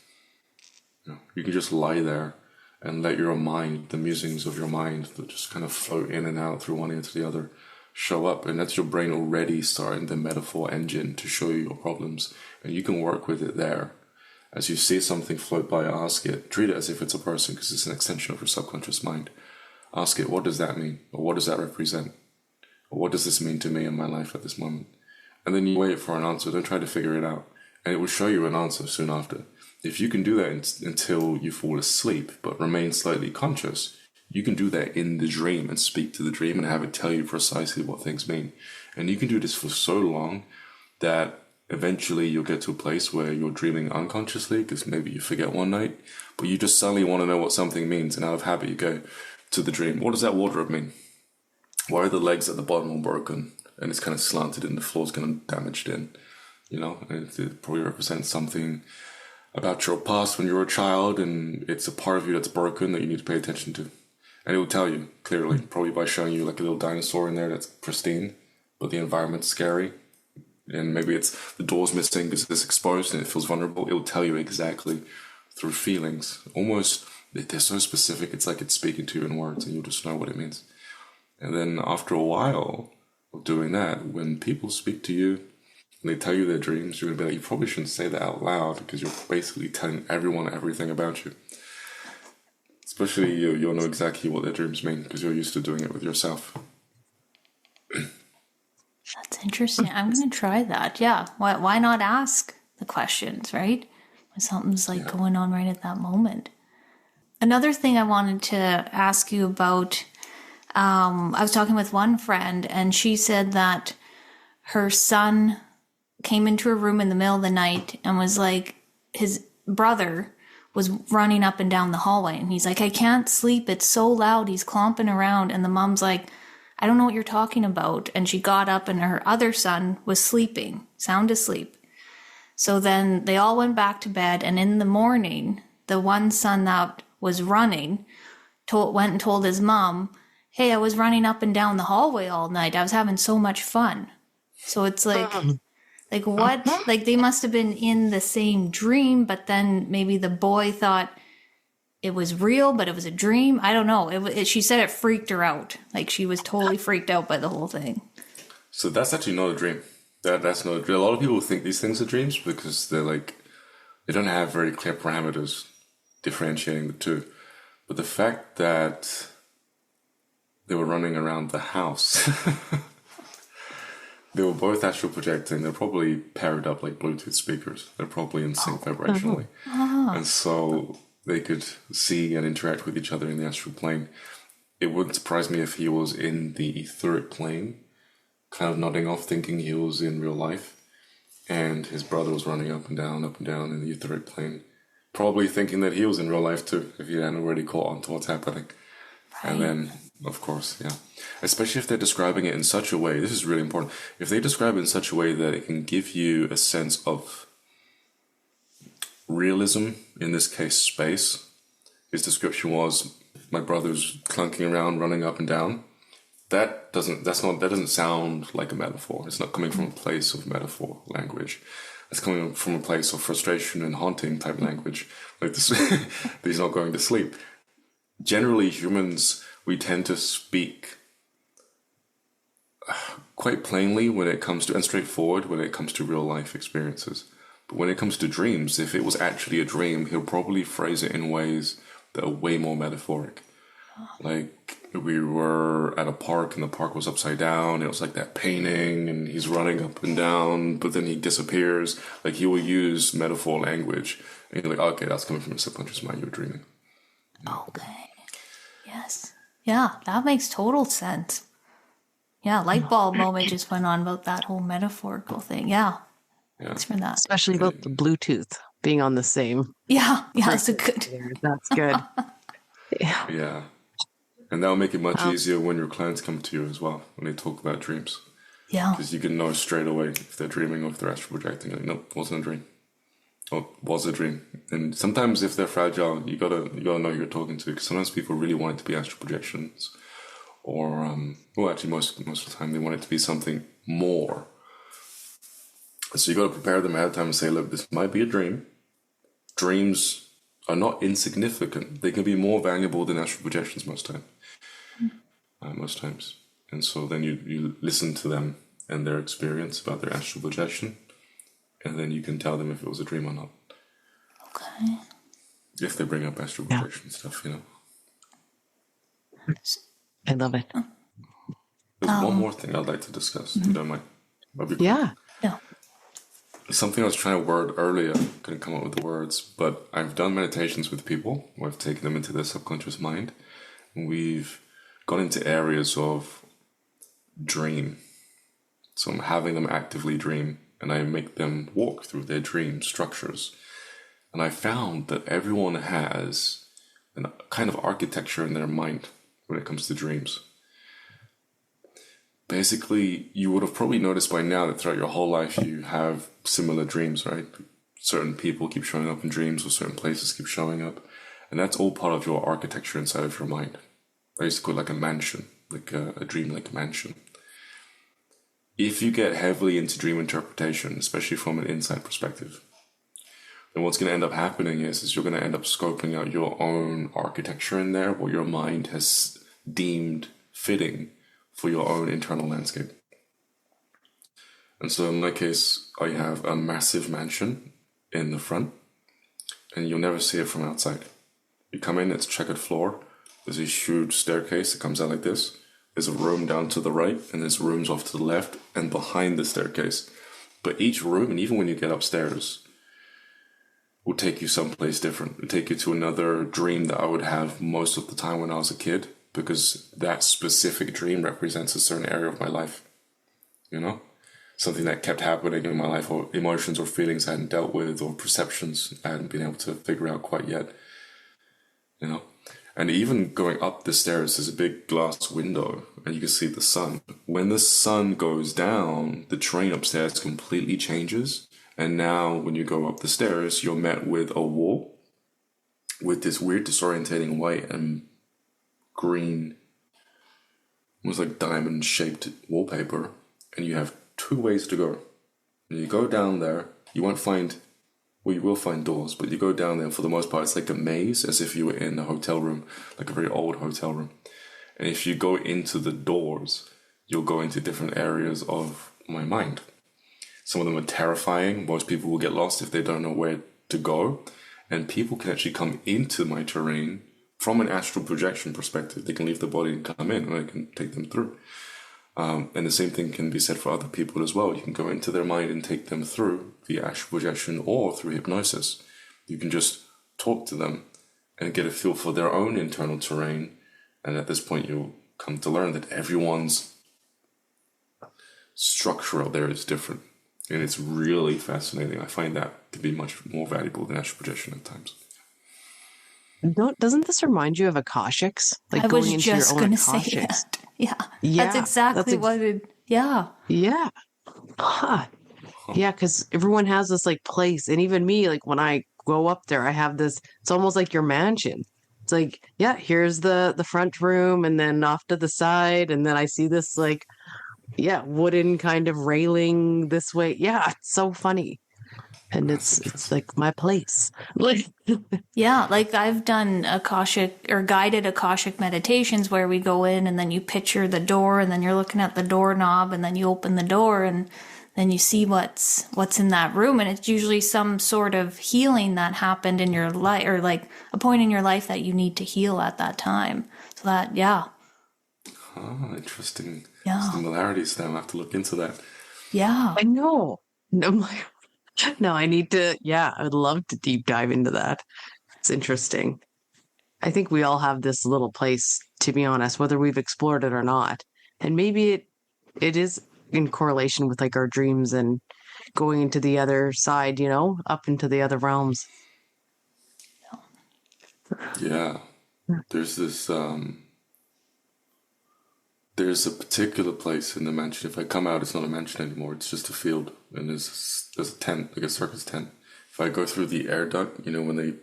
You can just lie there and let your mind, the musings of your mind that just kind of float in and out through one ear to the other, show up. And that's your brain already starting the metaphor engine to show you your problems. And you can work with it there. As you see something float by, ask it. Treat it as if it's a person because it's an extension of your subconscious mind. Ask it, what does that mean? Or what does that represent? Or what does this mean to me in my life at this moment? And then you wait for an answer. Don't try to figure it out. And it will show you an answer soon after. If you can do that until you fall asleep, but remain slightly conscious, you can do that in the dream and speak to the dream and have it tell you precisely what things mean. And you can do this for so long that eventually you'll get to a place where you're dreaming unconsciously, because maybe you forget one night, but you just suddenly want to know what something means, and out of habit you go to the dream. What does that wardrobe mean? Why are the legs at the bottom all broken and it's kind of slanted and the floor's kind of damaged in? You know, and it probably represents something about your past when you were a child, and it's a part of you that's broken that you need to pay attention to. And it will tell you clearly, probably by showing you like a little dinosaur in there that's pristine, but the environment's scary. And maybe it's the door's missing because it's exposed and it feels vulnerable. It will tell you exactly through feelings. Almost, they're so specific, it's like it's speaking to you in words, and you'll just know what it means. And then after a while of doing that, when people speak to you and they tell you their dreams, you're going to be like, you probably shouldn't say that out loud, because you're basically telling everyone everything about you. Especially you'll know exactly what their dreams mean because you're used to doing it with yourself. That's interesting. I'm going to try that. Yeah. Why not ask the questions, right? When something's like going on right at that moment. Another thing I wanted to ask you about, I was talking with one friend, and she said that her son came into her room in the middle of the night and was like, his brother was running up and down the hallway, and he's like, I can't sleep. It's so loud. He's clomping around. And the mom's like, I don't know what you're talking about. And she got up, and her other son was sleeping, sound asleep. So then they all went back to bed. And in the morning, the one son that was running went and told his mom, hey, I was running up and down the hallway all night. I was having so much fun. So it's like what? Like they must have been in the same dream, but then maybe the boy thought it was real, but it was a dream. I don't know. She said it freaked her out. Like she was totally freaked out by the whole thing. So that's actually not a dream. That's not a dream. A lot of people think these things are dreams because they're like, they don't have very clear parameters differentiating the two. But the fact that they were running around the house, they were both astral projecting. They're probably paired up like Bluetooth speakers. They're probably in sync vibrationally. And so they could see and interact with each other in the astral plane. It wouldn't surprise me if he was in the etheric plane, kind of nodding off, thinking he was in real life. And his brother was running up and down in the etheric plane, probably thinking that he was in real life too, if he hadn't already caught on to what's happening. Right. And then, of course, yeah. Especially if they're describing it in such a way, this is really important, if they describe it in such a way that it can give you a sense of realism, in this case space. His description was, my brother's clunking around, running up and down. That doesn't sound like a metaphor. It's not coming from a place of metaphor language. It's coming from a place of frustration and haunting type language. Like this, he's not going to sleep. Generally, humans, we tend to speak quite plainly when it comes to, and straightforward when it comes to real life experiences. But when it comes to dreams, if it was actually a dream, he'll probably phrase it in ways that are way more metaphoric. Like, we were at a park and the park was upside down. It was like that painting and he's running up and down, but then he disappears. Like, he will use metaphor language. And you're like, okay, that's coming from your subconscious mind. You're dreaming. Okay. Yes. Yeah, that makes total sense. Yeah, light bulb moment just went on about that whole metaphorical thing. Yeah. Thanks for that. Especially about the Bluetooth being on the same. Yeah, that's a good. That's good. Yeah. And that'll make it much easier when your clients come to you as well, when they talk about dreams. Yeah. Because you can know straight away if they're dreaming or if they're astral projecting. Like, nope, wasn't a dream. Oh, was a dream. And sometimes if they're fragile, you gotta know who you're talking to. Because sometimes people really want it to be astral projections. Or, well, actually, most of the time, they want it to be something more. So you got to prepare them ahead of time and say, look, this might be a dream. Dreams are not insignificant. They can be more valuable than astral projections most times. And so then you listen to them and their experience about their astral projection, and then you can tell them if it was a dream or not. Okay. If they bring up astral projection stuff, you know. I love it. There's one more thing I'd like to discuss, if you don't mind. Yeah. Something I was trying to word earlier, couldn't come up with the words, but I've done meditations with people where I've taken them into their subconscious mind, we've gone into areas of dream. So I'm having them actively dream, and I make them walk through their dream structures. And I found that everyone has a kind of architecture in their mind when it comes to dreams. Basically, you would have probably noticed by now that throughout your whole life you have similar dreams, right? Certain people keep showing up in dreams, or certain places keep showing up. And that's all part of your architecture inside of your mind. I used to call it like a mansion, like a dream-like mansion. If you get heavily into dream interpretation, especially from an inside perspective, then what's going to end up happening is you're going to end up scoping out your own architecture in there, what your mind has deemed fitting for your own internal landscape. And so in my case, I have a massive mansion in the front, and you'll never see it from outside. You come in, it's checkered floor, there's a huge staircase that comes out like this, there's a room down to the right, and there's rooms off to the left and behind the staircase. But each room, and even when you get upstairs, will take you someplace different. It'll take you to another dream that I would have most of the time when I was a kid, because that specific dream represents a certain area of my life. You know? Something that kept happening in my life, or emotions or feelings I hadn't dealt with, or perceptions I hadn't been able to figure out quite yet. You know? And even going up the stairs, there's a big glass window, and you can see the sun. When the sun goes down, the terrain upstairs completely changes. And now when you go up the stairs, you're met with a wall with this weird disorientating white and green, almost like diamond-shaped wallpaper. And you have 2 ways to go. When you go down there, you won't find... Well, you will find doors, but you go down there, and for the most part, it's like a maze, as if you were in a hotel room, like a very old hotel room. And if you go into the doors, you'll go into different areas of my mind. Some of them are terrifying. Most people will get lost if they don't know where to go. And people can actually come into my terrain from an astral projection perspective. They can leave the body and come in, and I can take them through. And the same thing can be said for other people as well. You can go into their mind and take them through via astral projection or through hypnosis. You can just talk to them and get a feel for their own internal terrain. And at this point, you'll come to learn that everyone's structure out there is different. And it's really fascinating. I find that to be much more valuable than astral projection at times. Doesn't this remind you of Akashics? Like I going was into just your own going to say Akashics. that. Yeah. Yeah, That's exactly what it... Yeah. Yeah. Huh. Yeah, because everyone has this like place. And even me, like when I go up there, I have this, it's almost like your mansion. It's like, yeah, here's the front room, and then off to the side. And then I see this like, yeah, wooden kind of railing this way. Yeah, it's so funny. And it's like my place. Like, Yeah, like I've done Akashic or guided Akashic meditations where we go in and then you picture the door and then you're looking at the doorknob and then you open the door and then you see what's in that room, and it's usually some sort of healing that happened in your life, or like a point in your life that you need to heal at that time. So that, yeah. Oh, interesting. Yeah. Similarities there. I'll have to look into that. Yeah. I know. No, I need to, yeah, I would love to deep dive into that. It's interesting. I think we all have this little place, to be honest, whether we've explored it or not. And maybe it is in correlation with like our dreams and going into the other side, you know, up into the other realms. Yeah. There's this, there's a particular place in the mansion. If I come out, it's not a mansion anymore. It's just a field. And there's a tent, like a circus tent. If I go through the air duct, you know, when they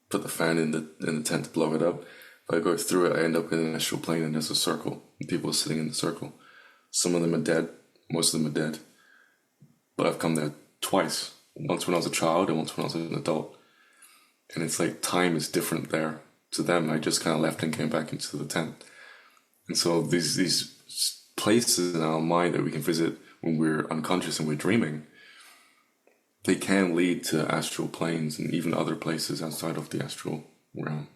put the fan in the tent to blow it up, if I go through it, I end up in an astral plane, and there's a circle. And people are sitting in the circle. Some of them are dead. Most of them are dead. But I've come there twice. Once when I was a child and once when I was an adult. And it's like time is different there. To them, I just kind of left and came back into the tent. And so these places in our mind that we can visit when we're unconscious and we're dreaming, they can lead to astral planes and even other places outside of the astral realm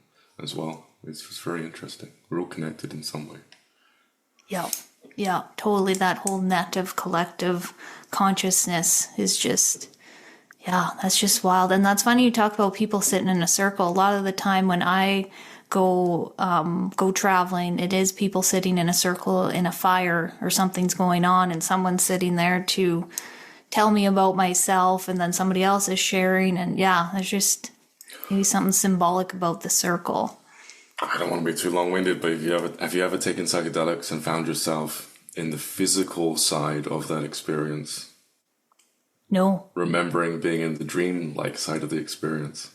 as well. It's just very interesting. We're all connected in some way. Yeah. Yeah, totally. That whole net of collective consciousness is just, yeah, that's just wild. And that's funny you talk about people sitting in a circle. A lot of the time when I go traveling. It is people sitting in a circle in a fire or something's going on and someone's sitting there to tell me about myself, and then somebody else is sharing. And yeah, there's just maybe something symbolic about the circle. I don't want to be too long-winded, but have you ever taken psychedelics and found yourself in the physical side of that experience? No. Remembering being in the dream-like side of the experience.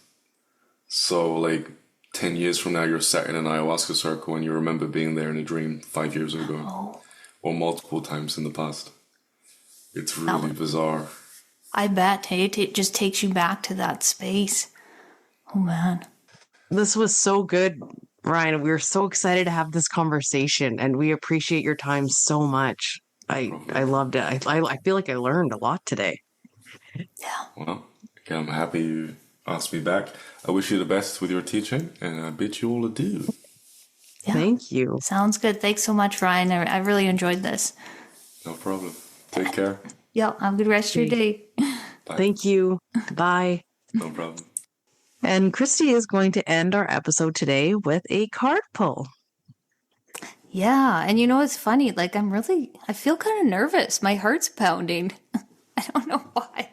So, like, 10 years from now, you're sat in an ayahuasca circle and you remember being there in a dream 5 years ago. Oh. Or multiple times in the past. It's really bizarre. I bet. Hey, it just takes you back to that space. Oh, man. This was so good, Ryan. We were so excited to have this conversation, and we appreciate your time so much. I loved it. I feel like I learned a lot today. Yeah. Well, again, I'm happy you asked me back. I wish you the best with your teaching, and I bid you all adieu. Yeah. Thank you. Sounds good. Thanks so much, Ryan. I really enjoyed this. No problem. Take care. Yeah, have a good rest of your day. Bye. Thank you. Bye. No problem. And Kristi is going to end our episode today with a card pull. Yeah, and you know it's funny, like I feel kind of nervous. My heart's pounding. I don't know why.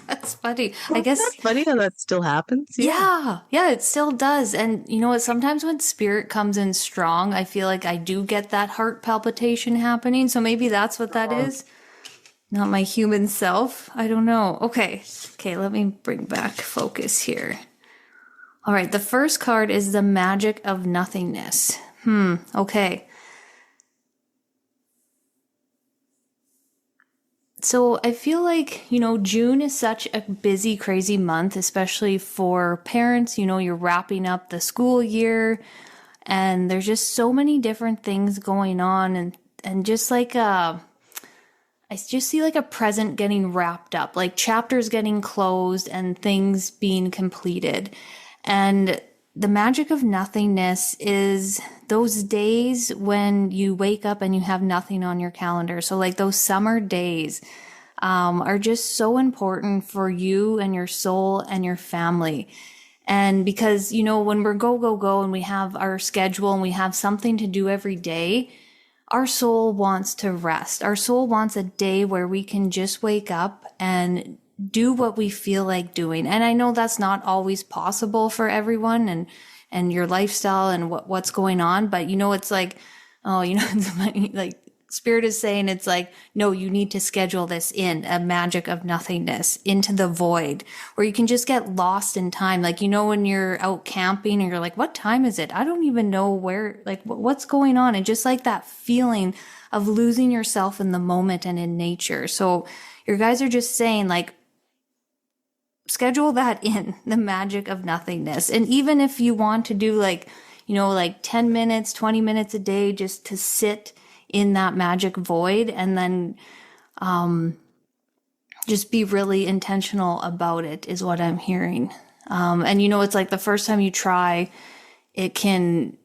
That's funny. I guess Isn't that funny how that still happens? yeah, it still does. And you know what? Sometimes when spirit comes in strong, I feel like I do get that heart palpitation happening. So maybe that's what that is. Not my human self. I don't know. Okay, let me bring back focus here. All right, the first card is the Magic of Nothingness. Okay. So I feel like, you know, June is such a busy, crazy month, especially for parents. You know, you're wrapping up the school year and there's just so many different things going on. And just like, I just see like a present getting wrapped up, like chapters getting closed and things being completed. And the magic of nothingness is those days when you wake up and you have nothing on your calendar. So like those summer days are just so important for you and your soul and your family. And because, you know, when we're go and we have our schedule and we have something to do every day, our soul wants to rest. Our soul wants a day where we can just wake up and do what we feel like doing. And I know that's not always possible for everyone and your lifestyle and what's going on. But, you know, it's like, oh, you know, like Spirit is saying it's like, no, you need to schedule this in a magic of nothingness into the void where you can just get lost in time. Like, you know, when you're out camping and you're like, what time is it? I don't even know where, like, what's going on. And just like that feeling of losing yourself in the moment and in nature. So your guys are just saying like, schedule that in, the magic of nothingness. And even if you want to do like, you know, like 10 minutes, 20 minutes a day, just to sit in that magic void and then, just be really intentional about it is what I'm hearing. And you know, it's like the first time you try, it can,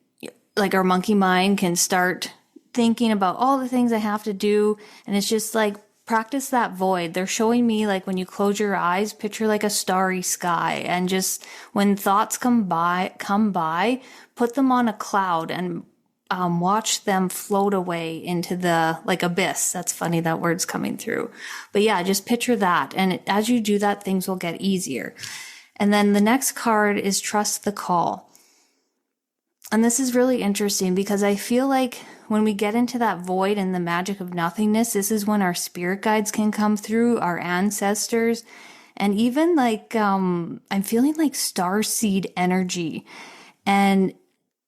like our monkey mind can start thinking about all the things I have to do. And it's just like, practice that void. They're showing me like when you close your eyes, picture like a starry sky and just when thoughts come by, put them on a cloud and watch them float away into the like abyss. That's funny. That word's coming through. But yeah, just picture that. And as you do that, things will get easier. And then the next card is Trust the Call. And this is really interesting because I feel like when we get into that void and the magic of nothingness, this is when our spirit guides can come through, our ancestors, and even like, I'm feeling like starseed energy. And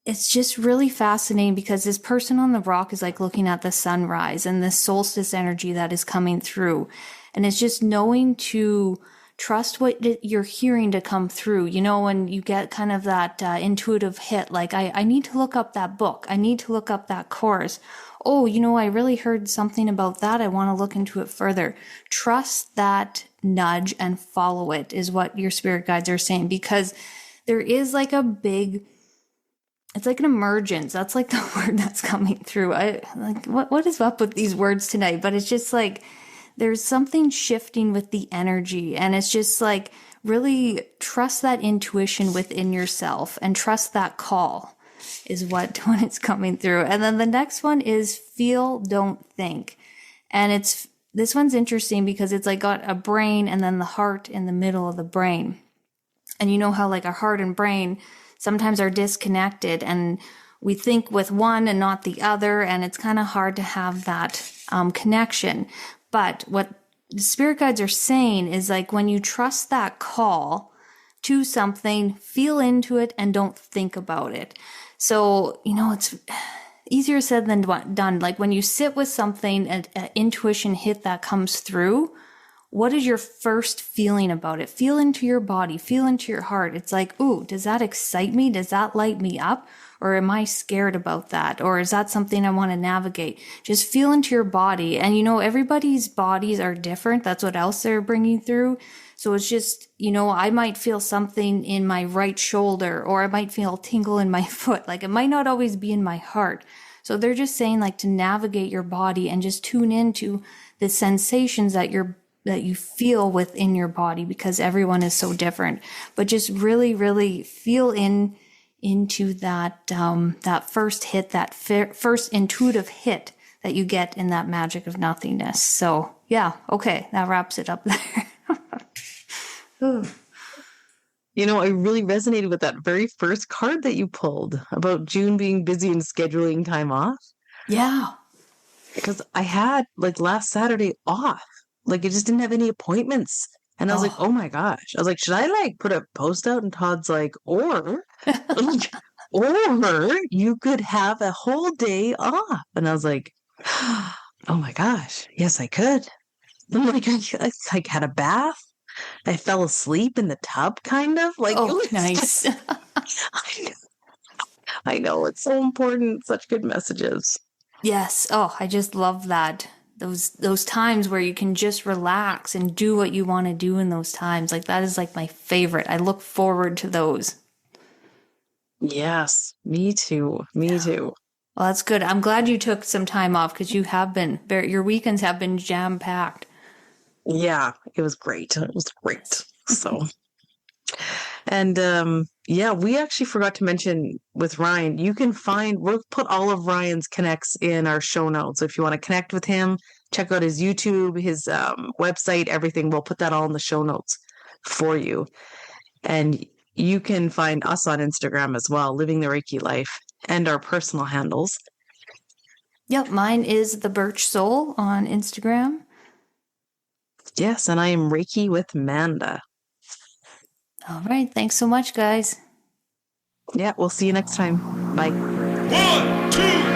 it's just really fascinating because this person on the rock is like looking at the sunrise and the solstice energy that is coming through. And it's just knowing to trust what you're hearing to come through. You know, when you get kind of that intuitive hit, like, I need to look up that book. I need to look up that course. Oh, you know, I really heard something about that. I want to look into it further. Trust that nudge and follow it is what your spirit guides are saying, because there is like a big, it's like an emergence. That's like the word that's coming through. What is up with these words tonight? But it's just like, there's something shifting with the energy, and it's just like really trust that intuition within yourself and trust that call. is what when it's coming through. And then the next one is feel, don't think. And this one's interesting because it's like got a brain and then the heart in the middle of the brain. And you know how like our heart and brain sometimes are disconnected and we think with one and not the other. And it's kind of hard to have that connection. But what the spirit guides are saying is like when you trust that call to something, feel into it and don't think about it. So, it's easier said than done. Like when you sit with something, an intuition hit that comes through, what is your first feeling about it? Feel into your body, feel into your heart. It's like, ooh, does that excite me? Does that light me up? Or am I scared about that? Or is that something I want to navigate? Just feel into your body. And everybody's bodies are different. That's what else they're bringing through. So it's just, I might feel something in my right shoulder, or I might feel a tingle in my foot. Like it might not always be in my heart. So they're just saying like to navigate your body and just tune into the sensations that you feel within your body, because everyone is so different. But just really, really feel into that that first hit, that first intuitive hit that you get in that magic of nothingness. So yeah, okay, that wraps it up there. I really resonated with that very first card that you pulled about June being busy and scheduling time off. Yeah. Because I had like last Saturday off. Like I just didn't have any appointments. And I was like, oh my gosh. I was like, should I like put a post out? And Todd's like, or you could have a whole day off. And I was like, oh my gosh. Yes, I could. I'm like, I like had a bath. I fell asleep in the tub, kind of like. Oh, nice. I know it's so important. Such good messages. Yes. Oh, I just love that. Those times where you can just relax and do what you want to do in those times. Like that is like my favorite. I look forward to those. Yes, me too. Me too. Well, that's good. I'm glad you took some time off because your weekends have been jam-packed. Yeah, it was great. It was great. So, and we actually forgot to mention with Ryan, we'll put all of Ryan's connects in our show notes. So if you want to connect with him, check out his YouTube, his website, everything. We'll put that all in the show notes for you. And you can find us on Instagram as well, Living the Reiki Life, and our personal handles. Yep, mine is The Birch Soul on Instagram. Yes, and I am Reiki with Manda. All right. Thanks so much, guys. Yeah, we'll see you next time. Bye. 1, 2,